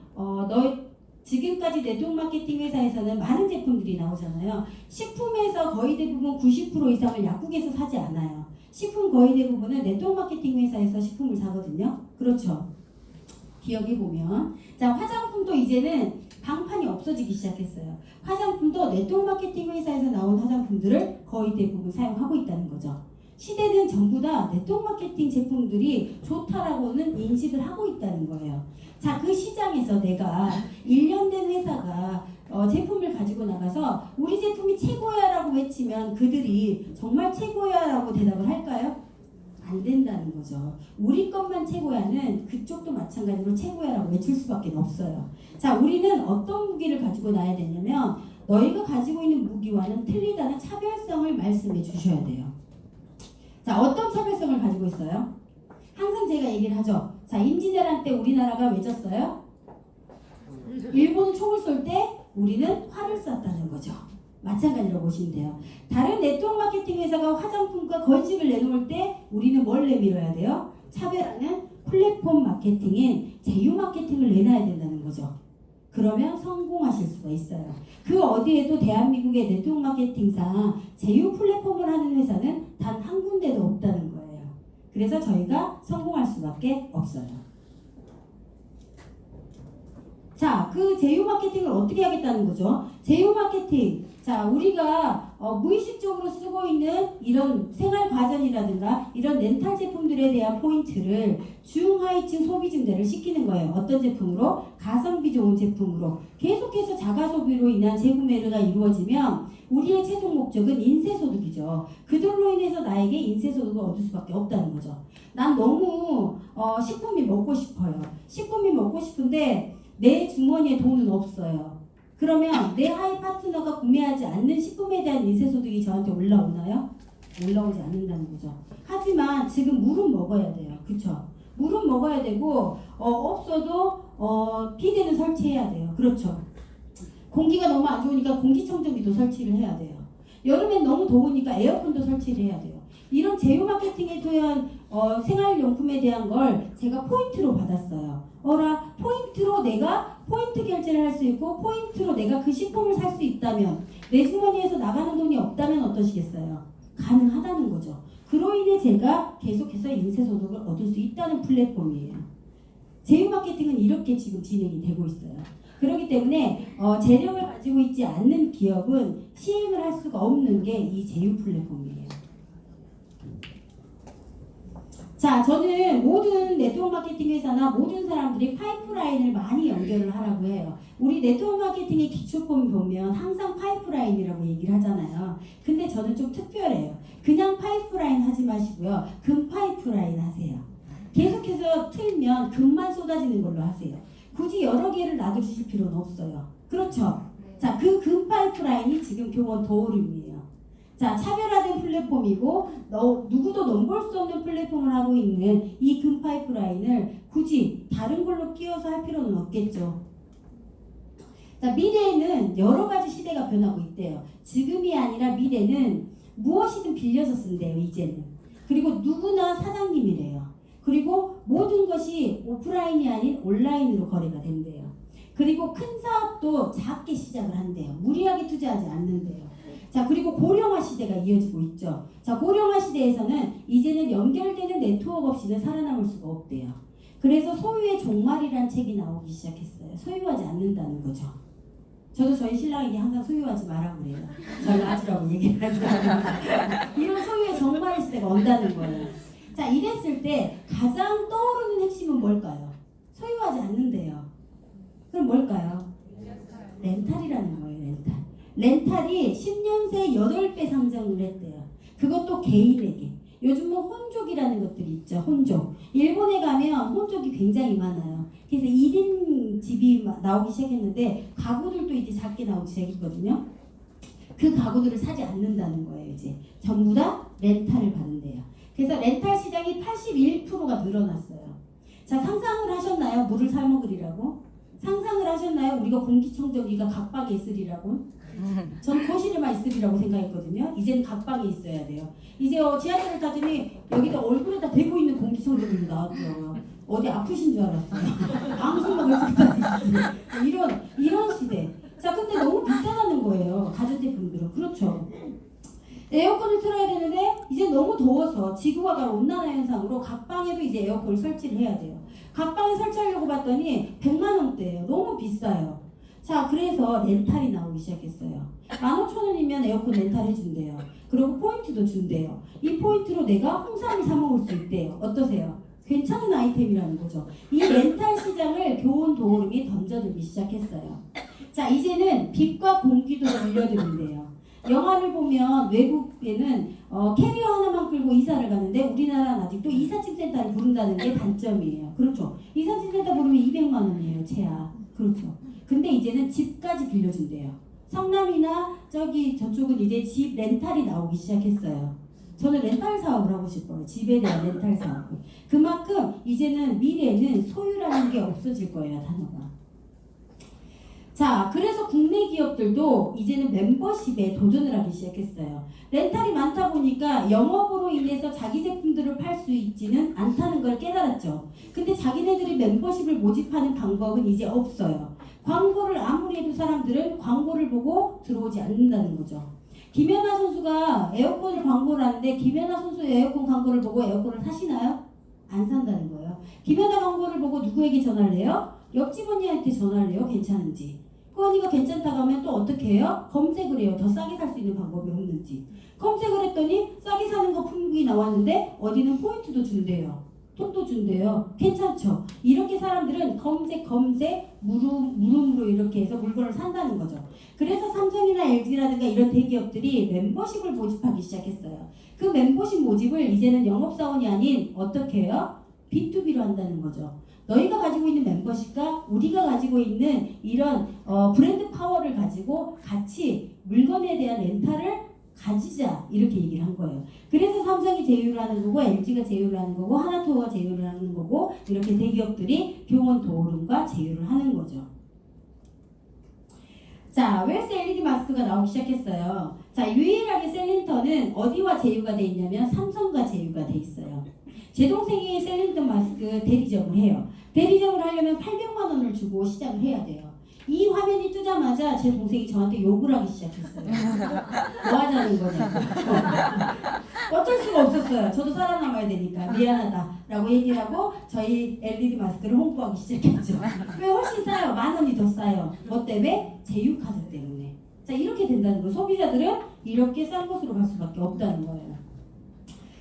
지금까지 네트워크 마케팅 회사에서는 많은 제품들이 나오잖아요. 식품에서 거의 대부분 90% 이상을 약국에서 사지 않아요. 식품 거의 대부분은 네트워크 마케팅 회사에서 식품을 사거든요. 그렇죠. 기억해보면. 자, 화장품도 이제는 방판이 없어지기 시작했어요. 화장품도 네트워크 마케팅 회사에서 나온 화장품들을 거의 대부분 사용하고 있다는 거죠. 시대는 전부 다 네트워크 마케팅 제품들이 좋다라고는 인식을 하고 있다는 거예요. 자, 그 시장에서 내가 1년 된 회사가 제품을 가지고 나가서 우리 제품이 최고야 라고 외치면 그들이 정말 최고야 라고 대답을 할까요? 안 된다는 거죠. 우리 것만 최고야는 그쪽도 마찬가지로 최고야 라고 외칠 수밖에 없어요. 자, 우리는 어떤 무기를 가지고 나야 되냐면 너희가 가지고 있는 무기와는 틀리다는 차별성을 말씀해 주셔야 돼요. 자, 어떤 차별성을 가지고 있어요? 항상 제가 얘기를 하죠. 자, 임진왜란 때 우리나라가 왜 졌어요? 일본은 총을 쏠 때 우리는 활을 쐈다는 거죠. 마찬가지로 보시면 돼요. 다른 네트워크 마케팅 회사가 화장품과 건식을 내놓을 때 우리는 뭘 내밀어야 돼요? 차별하는 플랫폼 마케팅인 제휴 마케팅을 내놔야 된다는 거죠. 그러면 성공하실 수가 있어요. 그 어디에도 대한민국의 네트워크 마케팅상 제휴 플랫폼을 하는 회사는 단 한 군데도 없다는 거예요. 그래서 저희가 성공할 수밖에 없어요. 자, 그 제휴 마케팅을 어떻게 하겠다는 거죠? 제휴 마케팅. 자, 우리가 무의식적으로 쓰고 있는 이런 생활 과전이라든가 이런 렌탈 제품들에 대한 포인트를 중하위층 소비층들을 시키는 거예요. 어떤 제품으로? 가성비 좋은 제품으로. 계속해서 자가소비로 인한 재구매가 이루어지면 우리의 최종 목적은 인세소득이죠. 그들로 인해서 나에게 인세소득을 얻을 수밖에 없다는 거죠. 난 너무 식품이 먹고 싶어요. 식품이 먹고 싶은데 내 주머니에 돈은 없어요. 그러면 내 하위 파트너가 구매하지 않는 식품에 대한 인세소득이 저한테 올라오나요? 올라오지 않는다는 거죠. 하지만 지금 물은 먹어야 돼요. 그쵸? 물은 먹어야 되고 없어도 비데는 설치해야 돼요. 그렇죠? 공기가 너무 안 좋으니까 공기청정기도 설치를 해야 돼요. 여름엔 너무 더우니까 에어컨도 설치를 해야 돼요. 이런 제휴 마케팅에 대한 생활용품에 대한 걸 제가 포인트로 받았어요. 포인트로 내가 포인트 결제를 할 수 있고 포인트로 내가 그 식품을 살 수 있다면 내 주머니에서 나가는 돈이 없다면 어떠시겠어요? 가능하다는 거죠. 그로 인해 제가 계속해서 인세소득을 얻을 수 있다는 플랫폼이에요. 제휴 마케팅은 이렇게 지금 진행이 되고 있어요. 그렇기 때문에 재력을 가지고 있지 않는 기업은 시행을 할 수가 없는 게 이 제휴 플랫폼이에요. 자, 저는 모든 네트워크 마케팅 회사나 모든 사람들이 파이프라인을 많이 연결을 하라고 해요. 우리 네트워크 마케팅의 기초법 보면 항상 파이프라인이라고 얘기를 하잖아요. 근데 저는 좀 특별해요. 그냥 파이프라인 하지 마시고요. 금 파이프라인 하세요. 계속해서 틀면 금만 쏟아지는 걸로 하세요. 굳이 여러 개를 놔두실 필요는 없어요. 그렇죠? 자, 그 금 파이프라인이 지금 교원 도우름이에요. 자, 차별화된 플랫폼이고 누구도 넘볼 수 없는 플랫폼을 하고 있는 이 금 파이프라인을 굳이 다른 걸로 끼워서 할 필요는 없겠죠. 자, 미래에는 여러 가지 시대가 변하고 있대요. 지금이 아니라 미래는 무엇이든 빌려서 쓴대요, 이제는. 그리고 누구나 사장님이래요. 그리고 모든 것이 오프라인이 아닌 온라인으로 거래가 된대요. 그리고 큰 사업도 작게 시작을 한대요. 무리하게 투자하지 않는데요. 자, 그리고 고령화 시대가 이어지고 있죠. 자, 고령화 시대에서는 이제는 연결되는 네트워크 없이는 살아남을 수가 없대요. 그래서 소유의 종말이라는 책이 나오기 시작했어요. 소유하지 않는다는 거죠. 저도 저희 신랑에게 항상 소유하지 마라 그래요. 절 놔주라고 얘기를 하죠. 이런 소유의 종말 시대가 온다는 거예요. 자, 이랬을 때 가장 떠오르는 핵심은 뭘까요? 소유하지 않는데요. 그럼 뭘까요? 렌탈이라는 거예요. 렌탈이 10년 새 8배 상승을 했대요. 그것도 개인에게. 요즘은 혼족이라는 것들이 있죠. 혼족. 일본에 가면 혼족이 굉장히 많아요. 그래서 1인 집이 나오기 시작했는데 가구들도 이제 작게 나오기 시작했거든요. 그 가구들을 사지 않는다는 거예요. 이제 전부 다 렌탈을 받는대요. 그래서 렌탈 시장이 81%가 늘어났어요. 자, 상상을 하셨나요? 물을 사 먹으리라고? 상상을 하셨나요? 우리가 공기청정기가 각방에 있으리라고? 전 거실에만 있으리라고 생각했거든요. 이제는 각방에 있어야 돼요. 이제 지하철을 타더니 여기다 얼굴에다 대고 있는 공기청정기가 나왔더라고요. 어디 아프신 줄 알았어요. 방송 먹을 때까지 이런 시대. 자, 근데 너무 비싸다는 거예요. 가전제품들은. 그렇죠. 에어컨을 틀어야 되는데 이제 너무 더워서 지구가 가는 온난화 현상으로 각방에도 이제 에어컨을 설치를 해야 돼요. 각방에 설치하려고 봤더니 100만 원대예요. 너무 비싸요. 자, 그래서 렌탈이 나오기 시작했어요. 15,000원이면 에어컨 렌탈 해준대요. 그리고 포인트도 준대요. 이 포인트로 내가 홍삼을 사 먹을 수 있대요. 어떠세요? 괜찮은 아이템이라는 거죠. 이 렌탈 시장을 교원도오름이 던져들기 시작했어요. 자, 이제는 빛과 공기도 물려드는데요. 영화를 보면 외국에는 캐리어 하나만 끌고 이사를 가는데 우리나라는 아직도 이삿짐 센터를 부른다는 게 단점이에요. 그렇죠. 이삿짐 센터 부르면 200만 원이에요. 최하. 그렇죠. 근데 이제는 집까지 빌려준대요. 성남이나 저쪽은 이제 집 렌탈이 나오기 시작했어요. 저는 렌탈 사업을 하고 싶어요. 집에 대한 렌탈 사업. 그만큼 이제는 미래에는 소유라는 게 없어질 거예요. 단어가. 자, 그래서 국내 기업들도 이제는 멤버십에 도전을 하기 시작했어요. 렌탈이 많다 보니까 영업으로 인해서 자기 제품들을 팔 수 있지는 않다는 걸 깨달았죠. 근데 자기네들이 멤버십을 모집하는 방법은 이제 없어요. 광고를 아무리 해도 사람들은 광고를 보고 들어오지 않는다는 거죠. 김연아 선수가 에어컨을 광고를 하는데 김연아 선수의 에어컨 광고를 보고 에어컨을 사시나요? 안 산다는 거예요. 김연아 광고를 보고 누구에게 전화를 해요? 옆집 언니한테 전화를 해요. 괜찮은지. 그 언니가 괜찮다고 하면 또 어떻게 해요? 검색을 해요. 더 싸게 살 수 있는 방법이 없는지. 검색을 했더니 싸게 사는 거 품목이 나왔는데 어디는 포인트도 준대요. 톡도 준대요. 괜찮죠? 이렇게 사람들은 검색 물음으로 이렇게 해서 물건을 산다는 거죠. 그래서 삼성이나 LG라든가 이런 대기업들이 멤버십을 모집하기 시작했어요. 그 멤버십 모집을 이제는 영업사원이 아닌 어떻게 해요? B2B로 한다는 거죠. 너희가 가지고 있는 멤버십과 우리가 가지고 있는 이런 브랜드 파워를 가지고 같이 물건에 대한 렌탈을 가지자 이렇게 얘기를 한 거예요. 그래서 삼성이 제휴를 하는 거고 LG가 제휴를 하는 거고 하나투어가 제휴를 하는 거고 이렇게 대기업들이 교원도오름과 제휴를 하는 거죠. 자, 웰스 LED 마스크가 나오기 시작했어요. 자, 유일하게 셀린턴은 어디와 제휴가 돼 있냐면 삼성과 제휴가 돼 있어요. 제 동생이 셀린턴 마스크 대리점을 해요. 대리점을 하려면 800만 원을 주고 시작을 해야 돼요. 이 화면이 뜨자마자 제 동생이 저한테 욕을 하기 시작했어요. 뭐 하자는 거냐고. 어쩔 수가 없었어요. 저도 살아남아야 되니까 미안하다라고 얘기를 하고 저희 LED 마스크를 홍보하기 시작했죠. 왜 훨씬 싸요? 10,000원이 더 싸요. 뭐 때문에? 제휴카드 때문에. 자, 이렇게 된다는 거. 소비자들은 이렇게 싼 곳으로 갈 수밖에 없다는 거예요.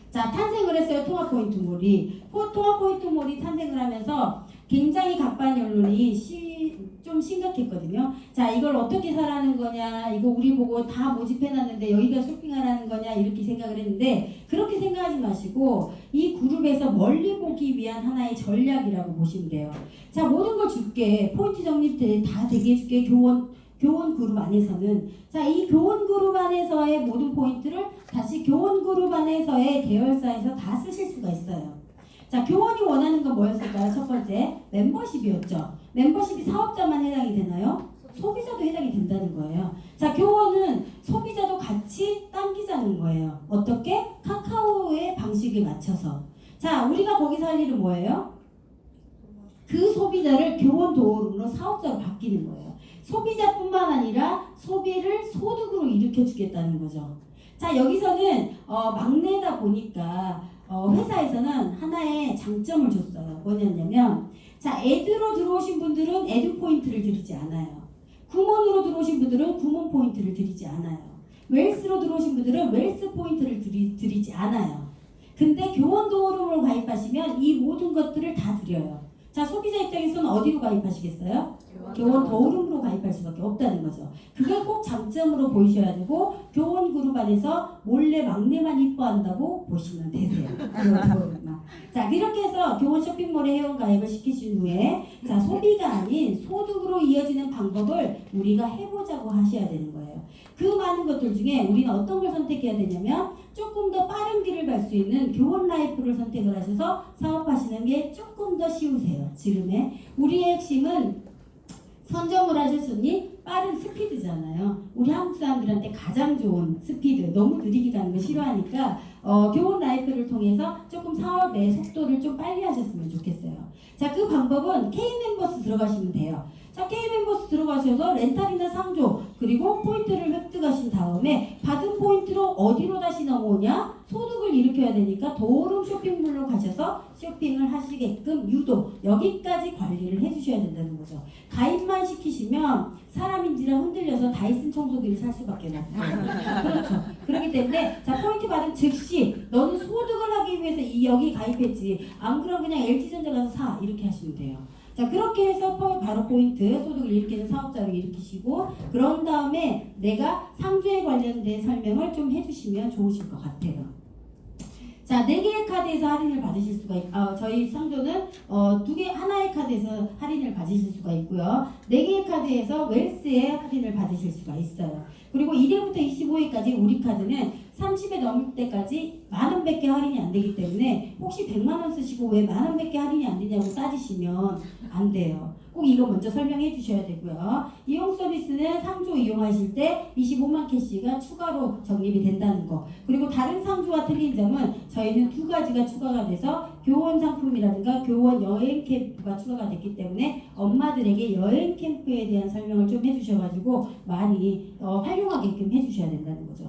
자, 탄생을 했어요. 통합포인트몰이. 통합포인트몰이 탄생을 하면서 굉장히 각반 언론이 좀 심각했거든요. 자, 이걸 어떻게 사라는 거냐, 이거 우리 보고 다 모집해놨는데 여기가 쇼핑하라는 거냐 이렇게 생각을 했는데 그렇게 생각하지 마시고 이 그룹에서 멀리 보기 위한 하나의 전략이라고 보시면 돼요. 자, 모든 걸 줄게. 포인트 적립 다 되게 해줄게. 교원 그룹 안에서는 자, 이 교원 그룹 안에서의 모든 포인트를 다시 교원 그룹 안에서의 계열사에서 다 쓰실 수가 있어요. 자, 교원이 원하는 건 뭐였을까요? 첫 번째, 멤버십이었죠. 멤버십이 사업자만 해당이 되나요? 소비자도 해당이 된다는 거예요. 자, 교원은 소비자도 같이 당기자는 거예요. 어떻게? 카카오의 방식에 맞춰서. 자, 우리가 거기서 할 일은 뭐예요? 그 소비자를 교원 도어룸으로 사업자로 바뀌는 거예요. 소비자뿐만 아니라 소비를 소득으로 일으켜주겠다는 거죠. 자, 여기서는 막내다 보니까 회사에서는 하나의 장점을 줬어요. 뭐냐면, 자, 에드로 들어오신 분들은 에드 포인트를 드리지 않아요. 구몬으로 들어오신 분들은 구몬 포인트를 드리지 않아요. 웰스로 들어오신 분들은 웰스 포인트를 드리지 않아요. 근데 교원 도어룸으로 가입하시면 이 모든 것들을 다 드려요. 자, 소비자 입장에서는 어디로 가입하시겠어요? 교원 도어룸으로 가입할 수밖에 없다는 거죠. 그걸 꼭 장점으로 보이셔야 되고, 교원 그룹 안에서 몰래 막내만 이뻐한다고 보시면 되세요. 교원 도어룸만. 자, 이렇게 해서 교원 쇼핑몰에 회원 가입을 시키신 후에, 자, 소비가 아닌 소득으로 이어지는 방법을 우리가 해보자고 하셔야 되는 거예요. 그 많은 것들 중에 우리는 어떤 걸 선택해야 되냐면, 조금 더 빠른 길을 갈 수 있는 교원 라이프를 선택을 하셔서 사업하시는 게 조금 더 쉬우세요. 지금의 우리의 핵심은 선점을 하셨으니 빠른 스피드잖아요. 우리 한국 사람들한테 가장 좋은 스피드, 너무 느리게 가는 거 싫어하니까 교원 라이프를 통해서 조금 사업의 속도를 좀 빨리 하셨으면 좋겠어요. 자, 그 방법은 K멤버스 들어가시면 돼요. 자, K멤버스 들어가셔서 렌탈이나 상조 그리고 포인트를 획득하신 다음에 받은 포인트로 어디로 다시 넘어오냐? 소득을 일으켜야 되니까 도어룸 쇼핑몰로 가셔서 쇼핑을 하시게끔 유도, 여기까지 관리를 해주셔야 된다는 거죠. 가입만 시키시면 사람인지라 흔들려서 다이슨 청소기를 살 수밖에 없어요. 그렇죠. 그렇기 때문에 자, 포인트 받은 즉시 너는 소득을 하기 위해서 여기 가입했지, 안 그러면 그냥 LG전자 가서 사, 이렇게 하시면 돼요. 자, 그렇게 해서 바로 포인트 소득을 일으키는 사업자로 일으키시고, 그런 다음에 내가 상조에 관련된 설명을 좀 해주시면 좋으실 것 같아요. 자, 4개의 카드에서 할인을 받으실 수가 저희 상조는 하나의 카드에서 할인을 받으실 수가 있고요. 4개의 카드에서 웰스에 할인을 받으실 수가 있어요. 그리고 1회부터 25회까지 우리 카드는 30회 넘을 때까지 10,000원밖에 할인이 안 되기 때문에, 혹시 100만 원 쓰시고 왜 10,000원밖에 할인이 안 되냐고 따지시면 안 돼요. 꼭 이거 먼저 설명해 주셔야 되고요. 이용 서비스는 상조 이용하실 때 25만 캐시가 추가로 적립이 된다는 거. 그리고 다른 상조와 틀린 점은 저희는 2가지가 추가가 돼서 교원 상품이라든가 교원 여행 캠프가 추가가 됐기 때문에 엄마들에게 여행 캠프에 대한 설명을 좀 해주셔가지고 많이 활용하게끔 해주셔야 된다는 거죠.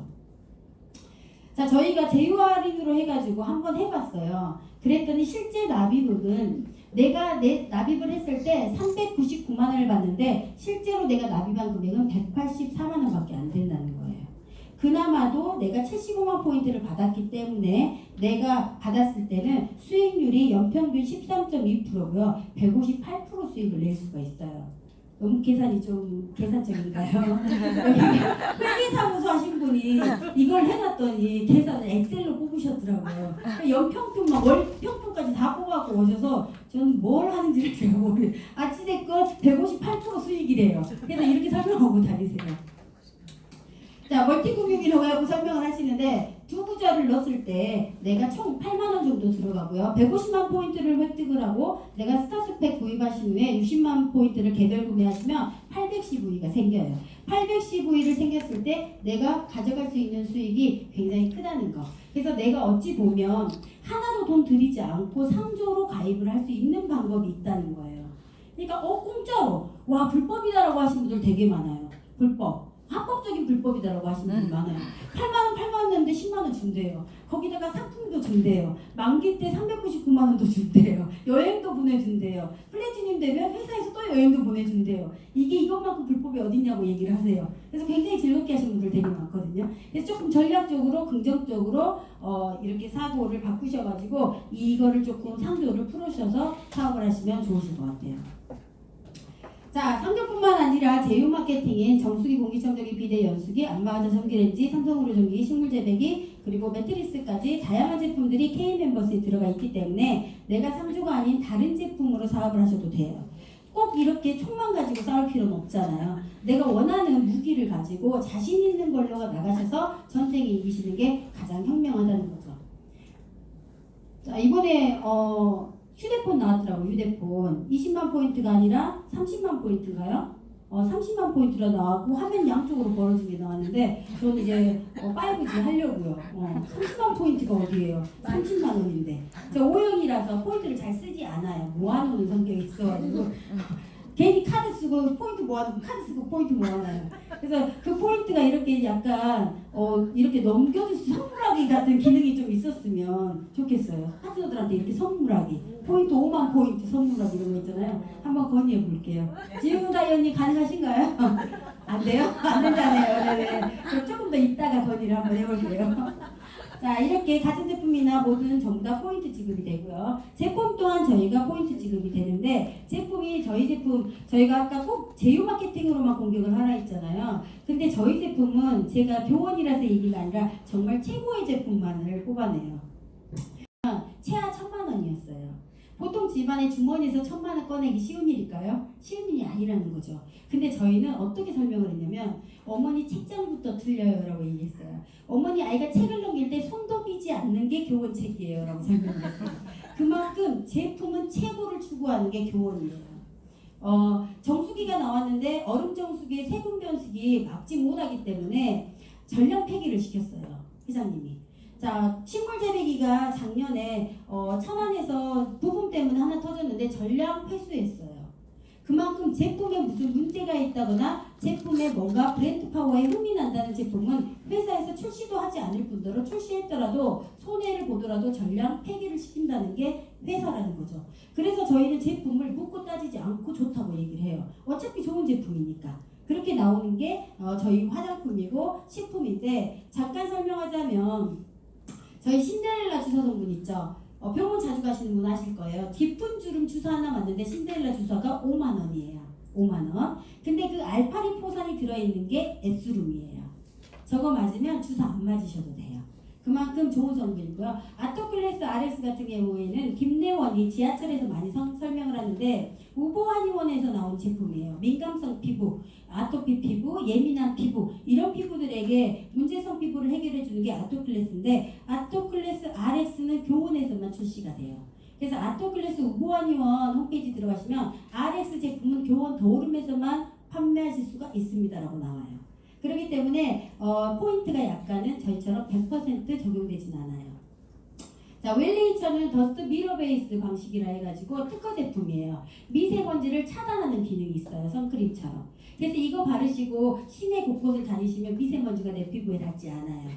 자, 저희가 제휴 할인으로 해가지고 한번 해봤어요. 그랬더니 실제 납입은 내가 납입을 했을 때 399만 원을 받는데 실제로 내가 납입한 금액은 184만 원밖에 안 된다는 거예요. 그나마도 내가 75만 포인트를 받았기 때문에 내가 받았을 때는 수익률이 연평균 13.2%고요. 158% 수익을 낼 수가 있어요. 너무 계산이 좀 계산적인가요? 회계사무소 하신 분이 이걸 해놨더니 계산을 엑셀로 뽑으셨더라고요. 연평균만 월평균까지 다 뽑아갖고 오셔서 저는 뭘 하는지를 제가 모르겠어요. 어찌됐건 158% 수익이래요. 그래서 이렇게 설명하고 다니세요. 자, 멀티금융이라고 하고 설명을 하시는데, 2구절을 넣었을 때 내가 총 8만 원 정도 들어가고요. 150만 포인트를 획득을 하고 내가 스타트팩 구입하신 후에 60만 포인트를 개별 구매하시면 810V가 생겨요. 810V를 생겼을 때 내가 가져갈 수 있는 수익이 굉장히 크다는 거. 그래서 내가 어찌 보면 하나도 돈 들이지 않고 상조로 가입을 할 수 있는 방법이 있다는 거예요. 그러니까 공짜로, 와, 불법이다라고 하시는 분들 되게 많아요. 불법. 합법적인 불법이다라고 하시는 분이 많아요. 8만 원 냈는데 10만 원 준대요. 거기다가 상품도 준대요. 만기 때 399만 원도 준대요. 여행도 보내준대요. 플래티늄 되면 회사에서 또 여행도 보내준대요. 이것만큼 불법이 어딨냐고 얘기를 하세요. 그래서 굉장히 즐겁게 하시는 분들 되게 많거든요. 그래서 조금 전략적으로 긍정적으로 이렇게 사고를 바꾸셔가지고 이거를 조금 상조를 풀으셔서 사업을 하시면 좋으실 것 같아요. 자, 상조뿐만 아니라 제휴 마케팅인 정수기, 공기청정기, 비대, 연수기, 안마의자, 전기레인지, 삼성으로 전기기, 식물 재배기, 그리고 매트리스까지 다양한 제품들이 K멤버스에 들어가 있기 때문에 내가 상조가 아닌 다른 제품으로 사업을 하셔도 돼요. 꼭 이렇게 총만 가지고 싸울 필요는 없잖아요. 내가 원하는 무기를 가지고 자신 있는 걸로 나가셔서 전쟁에 이기시는 게 가장 현명하다는 거죠. 자, 이번에 휴대폰 나왔더라고요. 휴대폰 20만 포인트가 아니라 30만 포인트인가요? 30만 포인트로 나왔고 화면 양쪽으로 벌어진 게 나왔는데, 저는 이제 5G 하려고요. 30만 포인트가 어디예요? 30만 원인데. 제가 O형이라서 포인트를 잘 쓰지 않아요. 모아놓는 성격이 있어가지고 괜히 카드 쓰고 포인트 모아놓고 카드 쓰고 포인트 모아놔요. 그래서 그 포인트가 이렇게 약간 이렇게 넘겨줄 수 선물하기 같은 기능이 좀 있었으면 좋겠어요. 파트너들한테 이렇게 선물하기, 포인트 5만 포인트 선물하기 이런 거 있잖아요. 한번 건의해 볼게요. 지훈다이 언니 가능하신가요? 안 돼요? 안 된다네요. 네네. 그럼 조금 더 이따가 건의를 한번 해볼게요. 자, 이렇게 같은 제품이나 뭐든 전부 다 포인트 지급이 되고요. 제품 또한 저희가 포인트 지급이 되는데, 제품이 저희 제품, 저희가 아까 꼭 제휴 마케팅으로만 공격을 하라 했잖아요. 근데 저희 제품은 제가 교원이라서 얘기가 아니라 정말 최고의 제품만을 뽑아내요. 최하 1,000,000원이었어요. 보통 집안의 주머니에서 1,000,000원 꺼내기 쉬운 일일까요? 쉬운 일이 아니라는 거죠. 근데 저희는 어떻게 설명을 했냐면, 어머니 책장부터 틀려요 라고 얘기했어요. 어머니 아이가 책을 넘길 때 손도 비지 않는 게 교원책이에요 라고 설명을 했어요. 그만큼 제품은 최고를 추구하는 게 교원이에요. 정수기가 나왔는데 얼음 정수기에 세균 변수기 막지 못하기 때문에 전량 폐기를 시켰어요. 회장님이. 자, 식물 재배기가 작년에 천안에서 부품 때문에 하나 터졌는데 전량 회수했어요. 그만큼 제품에 무슨 문제가 있다거나 제품에 뭔가 브랜드 파워에 흠이 난다는 제품은 회사에서 출시도 하지 않을 뿐더러 출시했더라도 손해를 보더라도 전량 폐기를 시킨다는 게 회사라는 거죠. 그래서 저희는 제품을 묻고 따지지 않고 좋다고 얘기를 해요. 어차피 좋은 제품이니까. 그렇게 나오는 게 저희 화장품이고 식품인데, 잠깐 설명하자면 저희 신데렐라 주사 성분 있죠. 병원 자주 가시는 분 아실 거예요. 깊은 주름 주사 하나 맞는데 신데렐라 주사가 5만 원이에요. 5만 원. 근데 그 알파리포산이 들어있는 게 에스룸이에요. 저거 맞으면 주사 안 맞으셔도 돼요. 그만큼 좋은 성분이고요. 아토클래스 RS 같은 경우에는 김내원이 지하철에서 많이 설명을 하는데 우보한의원에서 나온 제품이에요. 민감성 피부, 아토피 피부, 예민한 피부, 이런 피부들에게 문제성 피부를 해결해 주는 게 아토클래스인데, 아토클래스 RX는 교원에서만 출시가 돼요. 그래서 아토클래스 우보한의원 홈페이지 들어가시면 RX 제품은 교원 더오름에서만 판매하실 수가 있습니다라고 나와요. 그렇기 때문에 포인트가 약간은 저희처럼 100% 적용되진 않아요. 자, 웰레이처는 더스트 미러 베이스 방식이라 해가지고 특허 제품이에요. 미세먼지를 차단하는 기능이 있어요. 선크림처럼. 그래서 이거 바르시고 시내 곳곳을 다니시면 미세먼지가 내 피부에 닿지 않아요.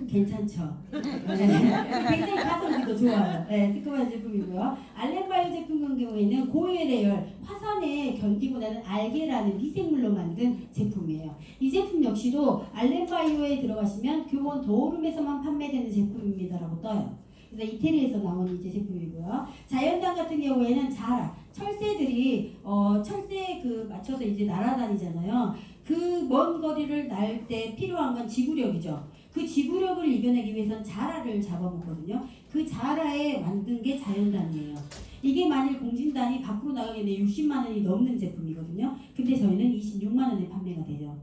괜찮죠? 네. 굉장히 가성비도 좋아요. 네, 특허받은 제품이고요. 알렌바이오 제품 같은 경우에는 고열의 열, 화산에 견디고 나는 알게라는 미생물로 만든 제품이에요. 이 제품 역시도 알렌바이오에 들어가시면 교원 더오름에서만 판매되는 제품입니다라고 떠요. 그래서 이태리에서 나온 이제 제품이고요. 자연당 같은 경우에는 자라, 철새들이 철새에 맞춰서 이제 날아다니잖아요. 그 먼 거리를 날 때 필요한 건 지구력이죠. 그 지구력을 이겨내기 위해서는 자라를 잡아먹거든요. 그 자라에 만든 게 자연단이에요. 이게 만일 공진단이 밖으로 나가게 되면 60만 원이 넘는 제품이거든요. 근데 저희는 26만 원에 판매가 돼요.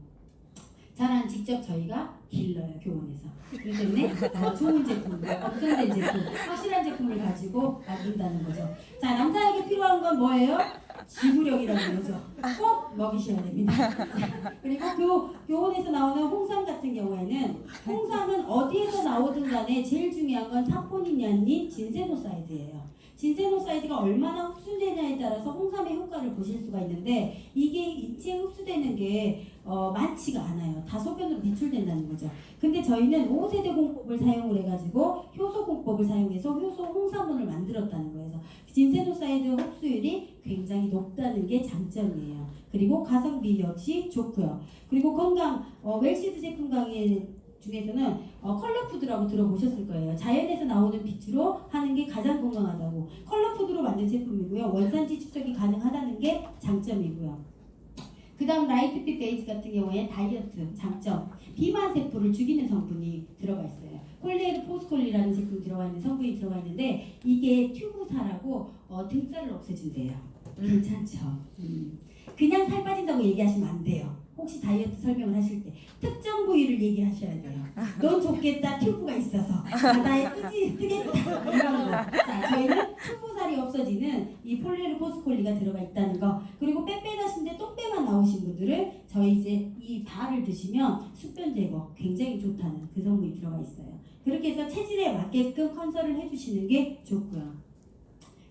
자라는 직접 저희가 길러요, 교원에서. 그렇기 때문에 좋은 제품, 업선된 제품, 확실한 제품을 가지고 만든다는 거죠. 자, 남자에게 필요한 건 뭐예요? 지구력이라는 거죠. 꼭 먹이셔야 됩니다. 그리고 교원에서 나오는 홍삼 같은 경우에는, 홍삼은 어디에서 나오든 간에 제일 중요한 건 사포닌이 아닌 진세노사이드예요. 진세노사이드가 얼마나 흡수되냐에 따라서 홍삼의 효과를 보실 수가 있는데, 이게 인체에 흡수되는 게 많지가 않아요. 다 소변으로 배출된다는 거죠. 근데 저희는 5세대 공법을 사용을 해가지고 효소 공법을 사용해서 효소 홍삼분을 만들었다는 거예요. 진세노사이드 흡수율이 굉장히 높다는 게 장점이에요. 그리고 가성비 역시 좋고요. 그리고 건강, 웰시드 제품 강의 중에서는 컬러푸드라고 들어보셨을 거예요. 자연에서 나오는 빛으로 하는 게 가장 건강하다고. 컬러푸드로 만든 제품이고요. 원산지 추적이 가능하다는 게 장점이고요. 그 다음 라이트핏 베이지 같은 경우에 다이어트 장점, 비만 세포를 죽이는 성분이 들어가 있어요. 콜레르 포스콜리라는 제품이 들어가 있는 성분이 들어가 있는데, 이게 튜브살하고 등살을 없애준대요. 괜찮죠? 그냥 살 빠진다고 얘기하시면 안 돼요. 혹시 다이어트 설명을 하실 때 특정 부위를 얘기하셔야 돼요. 넌 좋겠다, 튜브가 있어서. 나의 뜨겠다, 이런 거. 자, 저희는 튜브살이 없어지는 이 폴레르 포스콜리가 들어가 있다는 거. 그리고 빼빼하신데 똥배만 나오신 분들은 저희 이제 이 발을 드시면 숙변 제거 굉장히 좋다는 그 성분이 들어가 있어요. 그렇게 해서 체질에 맞게끔 컨설을 해주시는 게 좋고요.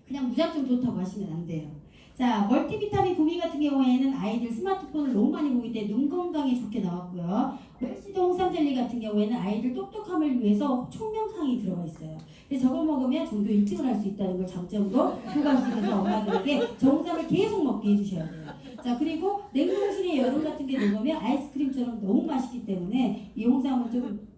그냥 무작정 좋다고 하시면 안 돼요. 자, 멀티비타민 구미 같은 경우에는 아이들 스마트폰을 너무 많이 보기 때문에 눈 건강에 좋게 나왔고요. 멸치동 홍삼 젤리 같은 경우에는 아이들 똑똑함을 위해서 총명상이 들어가 있어요. 그래서 저걸 먹으면 전교 1등을 할 수 있다는 걸 장점으로 교감시켜서 엄마들에게 저 홍삼을 계속 먹게 해주셔야 돼요. 자, 그리고 냉동실에 여름 같은 게 녹으면 아이스크림처럼 너무 맛있기 때문에 이 홍삼은 좀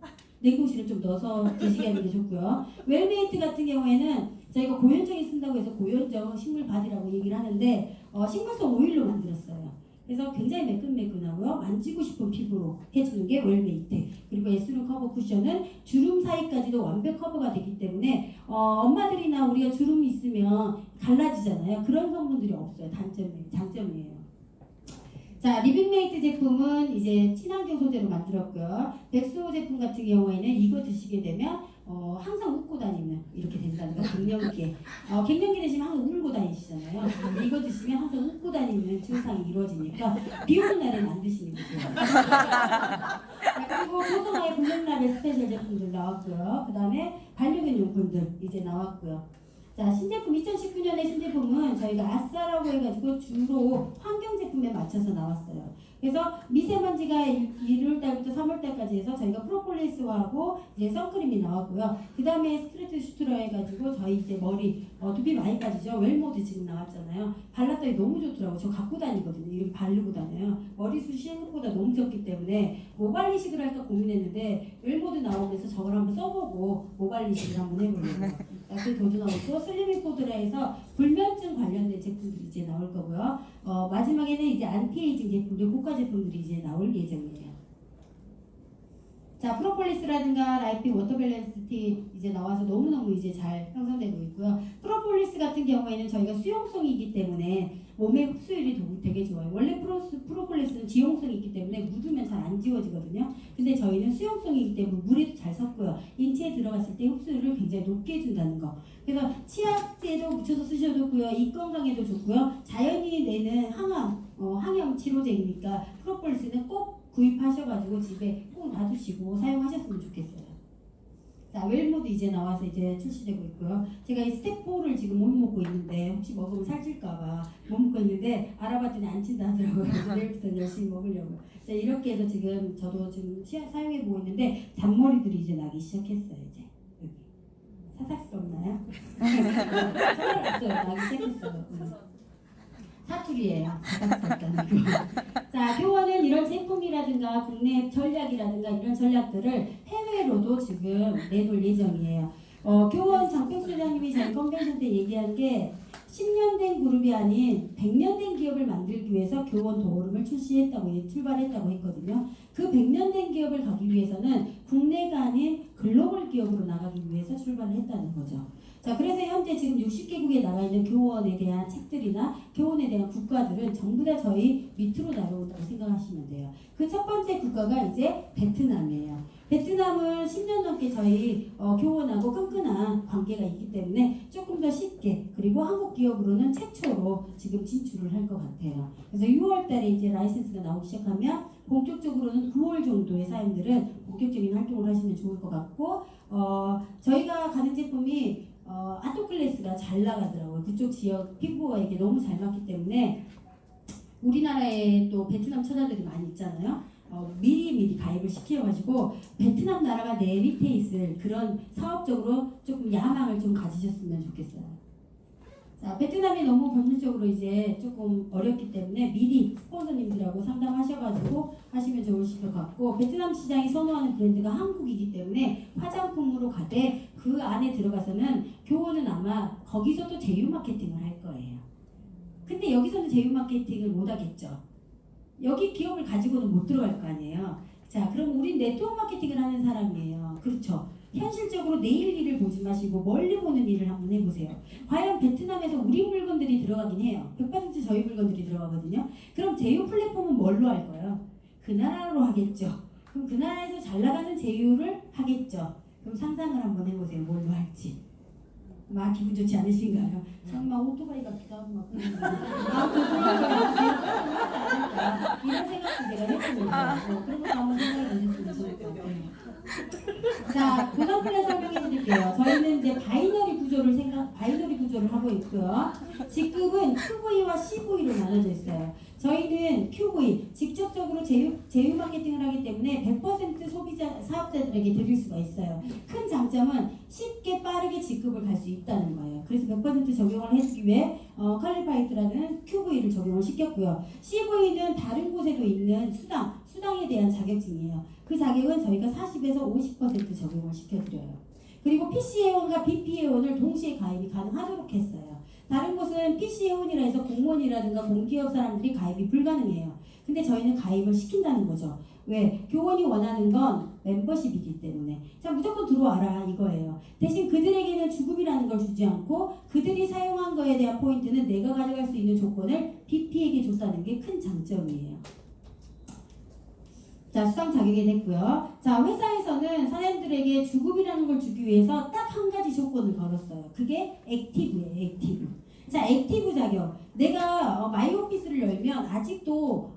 냉동실에 좀 넣어서 드시게 하는 게 좋고요. 웰메이트 같은 경우에는 저희가 고현정이 쓴다고 해서 고현정 식물바디라고 얘기를 하는데 식물성 오일로 만들었어요. 그래서 굉장히 매끈매끈하고요. 만지고 싶은 피부로 해주는 게 웰메이트. 그리고 에스룸 커버 쿠션은 주름 사이까지도 완벽 커버가 되기 때문에 엄마들이나 우리가 주름이 있으면 갈라지잖아요. 그런 성분들이 없어요. 장점이에요. 자, 리빙메이트 제품은 이제 친환경 소재로 만들었고요. 백수호 제품 같은 경우에는 이거 드시게 되면 항상 웃고 다니면 이렇게 된다는 거. 갱년기에 갱년기 되시면 항상 울고 다니시잖아요. 이거 드시면 항상 웃고 다니는 증상이 이루어지니까 비 오는 날에는 안 드시는 거죠. 자, 그리고 조성아의 블랙라벨 스페셜 제품들 나왔고요. 그 다음에 반려견 용품들 이제 나왔고요. 자, 신제품 2019년의 신제품은 저희가 아싸라고 해가지고 주로 환경 제품에 맞춰서 나왔어요. 그래서 미세먼지가 1월달부터 3월달까지 해서 저희가 프로폴리스하고 이제 선크림이 나왔고요. 그 다음에 스트레트 슈트로 해가지고 저희 이제 머리 두피 많이 빠지죠. 웰모드 지금 나왔잖아요. 발랐더니 너무 좋더라고요. 저 갖고 다니거든요. 이렇게 바르고 다녀요. 머리숱이 생각보다 너무 적기 때문에 모발 이식을 할까 고민했는데 웰모드 나오면서 저걸 한번 써보고 모발 이식을 한번 해보려고요. 그 도전하고 있고 슬리밍 포드라 해서 불면증 관련된 제품들이 이제 나올 거고요. 마지막에는 이제 안티에이징 제품들, 고가 제품들이 이제 나올 예정이에요. 자, 프로폴리스라든가 라이피 워터 밸런스 티 이제 나와서 너무너무 이제 잘 형성되고 있고요. 프로폴리스 같은 경우에는 저희가 수용성이기 때문에 몸의 흡수율이 되게 좋아요. 원래 프로폴리스는 지용성이 있기 때문에 묻으면 잘 안 지워지거든요. 근데 저희는 수용성이기 때문에 물에도 잘 섞고요. 인체에 들어갔을 때 흡수율을 굉장히 높게 해준다는 거. 그래서 치아에도 묻혀서 쓰셔도 좋고요. 입 건강에도 좋고요. 자연이 내는 항염 치료제이니까 프로폴리스는 꼭 구입하셔가지고 집에 꼭 놔두시고 사용하셨으면 좋겠어요. 자, 웰모드 이제 나와서 이제 출시되고 있고요. 제가 이 스텝 4를 지금 못 먹고 있는데 혹시 먹으면 살찔까봐 못 먹고 있는데 알아봤더니 안 찐다 하더라고요. 그래서 내일부터 열심히 먹으려고. 자, 이렇게 해서 지금 저도 지금 사용해보고 있는데 잔머리들이 이제 나기 시작했어요. 이제 여기 사삭스럽나요? 정말 나기 시작했어요. 사투리예요. 사삭스럽다는 거. 자, 교원은 이런 제품이라든가 국내 전략이라든가 이런 전략들을 해외로도 지금 내놓을 예정이에요. 교원 장평수 회장님이 저희 컨벤션 때 얘기한 게 10년 된 그룹이 아닌 100년 된 기업을 만들기 위해서 교원 도어룸을 출발했다고 했거든요. 그 100년 된 기업을 가기 위해서는 국내가 아닌 글로벌 기업으로 나가기 위해서 출발을 했다는 거죠. 자, 그래서 현재 지금 60개국에 나가 있는 교원에 대한 책들이나 교원에 대한 국가들은 전부 다 저희 밑으로 내려온다고 생각하시면 돼요. 그 첫 번째 국가가 이제 베트남이에요. 베트남은 10년 넘게 저희 교원하고 끈끈한 관계가 있기 때문에 조금 더 쉽게, 그리고 한국 기업으로는 최초로 지금 진출을 할 것 같아요. 그래서 6월 달에 이제 라이센스가 나오기 시작하면 본격적으로는 9월 정도의 사람들은 본격적인 활동을 하시면 좋을 것 같고, 저희가 가는 제품이 아토클래스가 잘 나가더라고요. 그쪽 지역 피부가 이게 너무 잘 맞기 때문에 우리나라에 또 베트남 처자들이 많이 있잖아요. 미리 가입을 시켜가지고 베트남 나라가 내 밑에 있을 그런 사업적으로 조금 야망을 좀 가지셨으면 좋겠어요. 자, 베트남이 너무 법률적으로 이제 조금 어렵기 때문에 미리 스폰서님들하고 상담하셔가지고 하시면 좋으실 것 같고, 베트남 시장이 선호하는 브랜드가 한국이기 때문에 화장품으로 가되 그 안에 들어가서는 교원은 아마 거기서 또 제휴 마케팅을 할 거예요. 근데 여기서는 제휴 마케팅을 못 하겠죠. 여기 기업을 가지고는 못 들어갈 거 아니에요. 자, 그럼 우린 네트워크 마케팅을 하는 사람이에요. 그렇죠. 현실적으로 내일 일을 보지 마시고 멀리 보는 일을 한번 해보세요. 과연 베트남에서 우리 물건들이 들어가긴 해요. 100% 저희 물건들이 들어가거든요. 그럼 제휴 플랫폼은 뭘로 할 거예요? 그 나라로 하겠죠. 그럼 그 나라에서 잘 나가는 제휴를 하겠죠. 그럼 상상을 한번 해보세요. 뭘로 할지. 막 기분 좋지 않으신가요? 정말 오토바이 같기도 하고 막 이런 생각도 제가 했습니다. 그런 것도 한번 생각해 보셨으면 좋을 것 같아요. 자, 고정 플랜 설명해 드릴게요. 저희는 이제 바이너리 구조를 구조를 하고 있고요. 직급은 QV와 CV로 나눠져 있어요. 저희는 QV, 직접적으로 제휴 마케팅을 하기 때문에 100% 소비자, 사업자들에게 드릴 수가 있어요. 큰 장점은 쉽게 빠르게 직급을 갈 수 있다는 거예요. 그래서 100% 적용을 해주기 위해 퀄리파이드라는 QV를 적용을 시켰고요. CV는 다른 곳에도 있는 수당에 대한 자격증이에요. 그 자격은 저희가 40에서 50% 적용을 시켜드려요. 그리고 PC회원과 BP회원을 동시에 가입이 가능하도록 했어요. 다른 곳은 PC회원이라 해서 공무원이라든가 공기업 사람들이 가입이 불가능해요. 근데 저희는 가입을 시킨다는 거죠. 왜? 교원이 원하는 건 멤버십이기 때문에. 자, 무조건 들어와라 이거예요. 대신 그들에게는 주급이라는 걸 주지 않고 그들이 사용한 거에 대한 포인트는 내가 가져갈 수 있는 조건을 BP에게 줬다는 게 큰 장점이에요. 자, 수당 자격이 됐고요. 자, 회사에서는 사장님들에게 주급이라는 걸 주기 위해서 딱 한 가지 조건을 걸었어요. 그게 액티브예요, 액티브. 자, 액티브 자격. 내가 마이오피스를 열면 아직도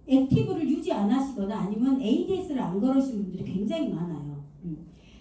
액티브를 유지 안 하시거나 아니면 ADS를 안 걸으신 분들이 굉장히 많아요.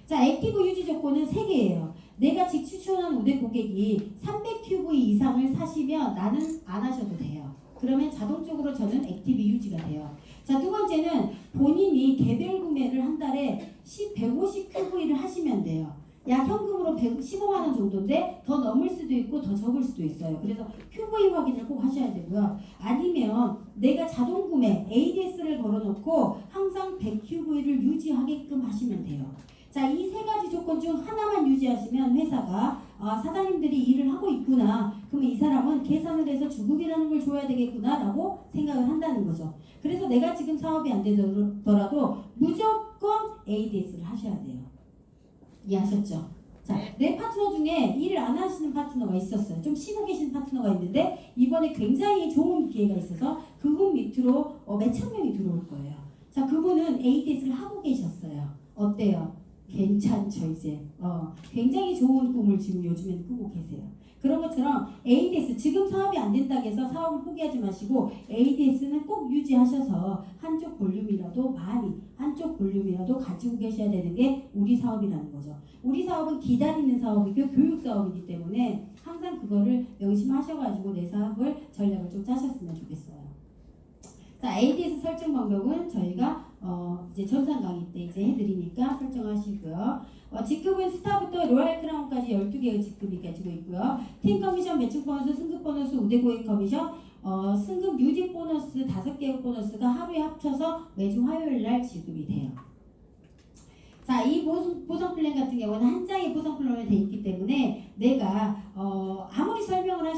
자, 액티브 유지 조건은 3개예요. 내가 직추천한 우대 고객이 300QV 이상을 사시면 나는 안 하셔도 돼요. 그러면 자동적으로 저는 액티브 유지가 돼요. 자, 두 번째는 본인이 개별 구매를 한 달에 150QV를 하시면 돼요. 약 현금으로 115만 원 정도인데 더 넘을 수도 있고 더 적을 수도 있어요. 그래서 QV 확인을 꼭 하셔야 되고요. 아니면 내가 자동 구매 ADS를 걸어놓고 항상 100QV를 유지하게끔 하시면 돼요. 자, 이 3가지 조건 중 하나만 유지하시면 회사가 사장님들이 일을 하고 있구나. 그러면 이 사람은 계산을 해서 주급이라는 걸 줘야 되겠구나 라고 생각을 한다는 거죠. 그래서 내가 지금 사업이 안 되더라도 무조건 ADS를 하셔야 돼요. 이해하셨죠? 자, 내 파트너 중에 일을 안 하시는 파트너가 있었어요. 좀 쉬고 계신 파트너가 있는데 이번에 굉장히 좋은 기회가 있어서 그분 밑으로 몇천 명이 들어올 거예요. 자, 그분은 ADS를 하고 계셨어요. 어때요? 괜찮죠 이제. 굉장히 좋은 꿈을 지금 요즘에는 꾸고 계세요. 그런 것처럼 ADS 지금 사업이 안 된다고 해서 사업을 포기하지 마시고 ADS는 꼭 유지하셔서 한쪽 볼륨이라도 가지고 계셔야 되는 게 우리 사업이라는 거죠. 우리 사업은 기다리는 사업이고 교육 사업이기 때문에 항상 그거를 명심하셔가지고 내 사업을 전략을 좀 짜셨으면 좋겠어요. 자, ADS 설정 방법은 저희가 이제 전산 강의 때 이제 해드리니까 설정하시고요. 직급은 스타부터 로얄 크라운까지 12개의 직급이 가지고 있고요. 팀 커미션, 매칭 보너스, 승급 보너스, 우대 고객 커미션, 승급 유지 보너스 5개의 보너스가 하루에 합쳐서 매주 화요일 날 지급이 돼요. 자, 이 보상 플랜 같은 경우는 한 장의 보상 플랜으로 되어 있기 때문에 내가 아무리 설명을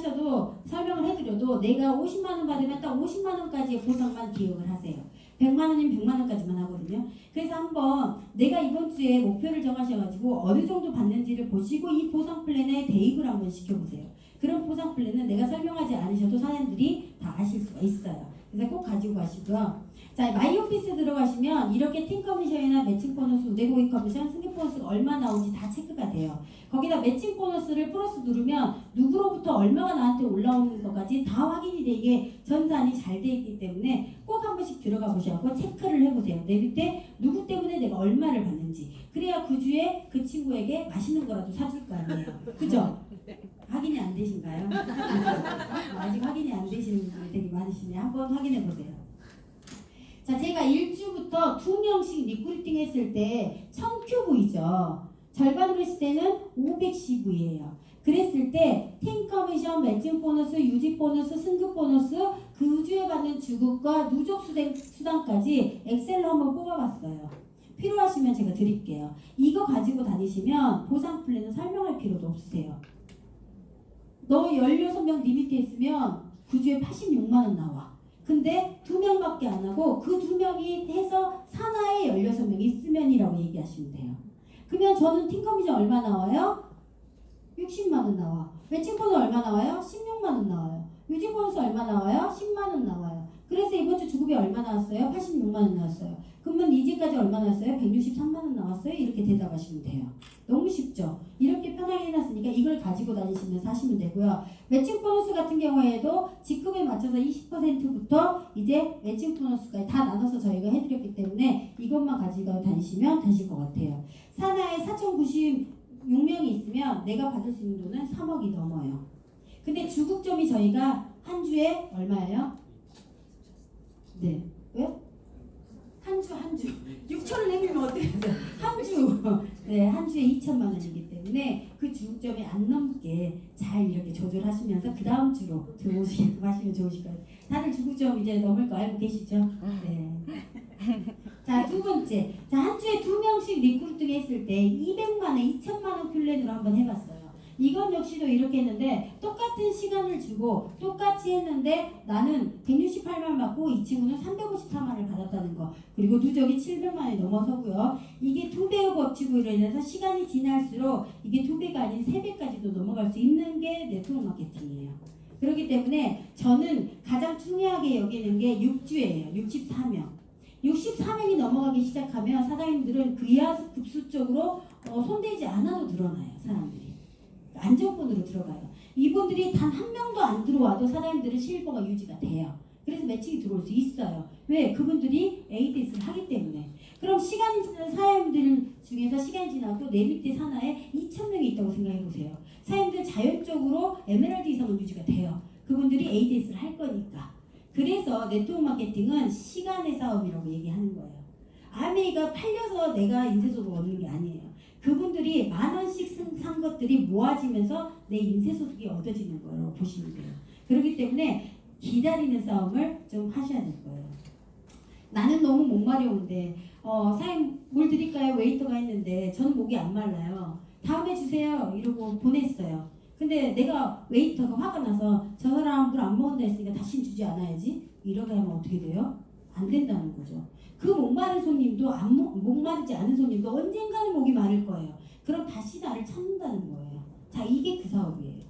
해드려도 내가 50만 원 받으면 딱 50만 원까지의 보상만 기억을 하세요. 100만 원이면 100만 원까지만 하거든요. 그래서 한번 내가 이번 주에 목표를 정하셔가지고 어느 정도 받는지를 보시고 이 보상 플랜에 대입을 한번 시켜보세요. 그런 보상 플랜은 내가 설명하지 않으셔도 사람들이 다 아실 수가 있어요. 그래서 꼭 가지고 가시고요. 자, 마이오피스 들어가시면 이렇게 팀 커미션이나 매칭 보너스, 우대 고객 커미션, 승급 보너스가 얼마 나오는지 다 체크가 돼요. 거기다 매칭 보너스를 플러스 누르면 누구로부터 얼마가 나한테 올라오는 것까지 다 확인이 되게 전산이 잘 돼 있기 때문에 꼭 한 번씩 들어가 보셔서 체크를 해보세요. 내 밑에 누구 때문에 내가 얼마를 받는지. 그래야 그 주에 그 친구에게 맛있는 거라도 사줄 거 아니에요. 그죠? 확인이 안 되신가요? 아직 확인이 안 되시는 분들이 되게 많으시네요. 한번 확인해 보세요. 자, 제가 1주부터 2명씩 리크루팅 했을 때 1000QV죠. 절반으로 했을 때는 510V예요. 그랬을 때 팀 커미션, 매칭 보너스, 유지 보너스, 승급 보너스, 그 주에 받는 주급과 누적 수당까지 엑셀로 한번 뽑아봤어요. 필요하시면 제가 드릴게요. 이거 가지고 다니시면 보상 플랜은 설명할 필요도 없으세요. 너 16명 리미트 했으면 그 주에 86만 원 나와. 근데 2명밖에 안 하고 그 2명이 해서 산하에 16명이 있으면이라고 얘기하시면 돼요. 그러면 저는 팀 커미션 얼마 나와요? 60만 원 나와. 매칭 보너스 얼마 나와요? 16만 원 나와요. 유지 보너스 얼마 나와요? 10만 원 나와요. 그래서 이번 주 주급이 얼마 나왔어요? 86만 원 나왔어요. 그러면 이제까지 얼마 나왔어요? 163만 원 나왔어요? 이렇게 대답하시면 돼요. 너무 쉽죠? 이렇게 편하게 해놨으니까 이걸 가지고 다니시면서 하시면 되고요. 매칭 보너스 같은 경우에도 직급에 맞춰서 20%부터 이제 매칭 보너스까지 다 나눠서 저희가 해드렸기 때문에 이것만 가지고 다니시면 되실 것 같아요. 산하에 6명이 있으면 내가 받을 수 있는 돈은 3억이 넘어요. 근데 주국점이 저희가 한 주에 얼마예요? 네. 왜? 한 주 6천을 내밀면 어떻게 해요? 한 주. 네, 한 주에 2천만 원이기 때문에 그 주국점이 안 넘게 잘 이렇게 조절하시면서 그 다음 주로 들어오시게끔 하시면 좋으실 거예요. 다들 주국점 이제 넘을 거 알고 계시죠? 네. 자, 두 번째. 자, 한 주에 2명씩 리크루팅 했을 때 200만 원, 2천만 원 플랜으로 한번 해봤어요. 이건 역시도 이렇게 했는데 똑같은 시간을 주고 똑같이 했는데 나는 168만 받고 이 친구는 354만을 받았다는 거. 그리고 누적이 700만 원이 넘어서고요. 이게 2배의 법칙으로 인해서 시간이 지날수록 이게 2배가 아닌 3배까지도 넘어갈 수 있는 게 네트워크 마케팅이에요. 그렇기 때문에 저는 가장 중요하게 여기는 게 6주예요. 64명. 64명이 넘어가기 시작하면 사장님들은 그야 급수적으로 손대지 않아도 늘어나요. 사람들이. 안정권으로 들어가요. 이분들이 단 한 명도 안 들어와도 사장님들은 실버가 유지가 돼요. 그래서 매칭이 들어올 수 있어요. 왜? 그분들이 ADS를 하기 때문에. 그럼 시간이 지난 사장님들 중에서 시간이 지나고 내 밑에 산하에 2,000명이 있다고 생각해 보세요. 사장님들 자율적으로 에메랄드 이상은 유지가 돼요. 그분들이 ADS를 할 거니까. 그래서 네트워크 마케팅은 시간의 싸움이라고 얘기하는 거예요. 아메이가 팔려서 내가 인쇄소득을 얻는 게 아니에요. 그분들이 10,000원씩 산 것들이 모아지면서 내 인쇄소득이 얻어지는 거라고 보시면 돼요. 그렇기 때문에 기다리는 싸움을 좀 하셔야 될 거예요. 나는 너무 목 마려운데 사장님 뭘 드릴까요? 웨이터가 했는데 저는 목이 안 말라요. 다음에 주세요 이러고 보냈어요. 근데 내가 웨이터가 화가 나서 저 사람 물 안 먹는다 했으니까 다시는 주지 않아야지 이러게 하면 어떻게 돼요? 안 된다는 거죠. 그 목마른 손님도 목마르지 않은 손님도 언젠가는 목이 마를 거예요. 그럼 다시 나를 찾는다는 거예요. 자, 이게 그 사업이에요.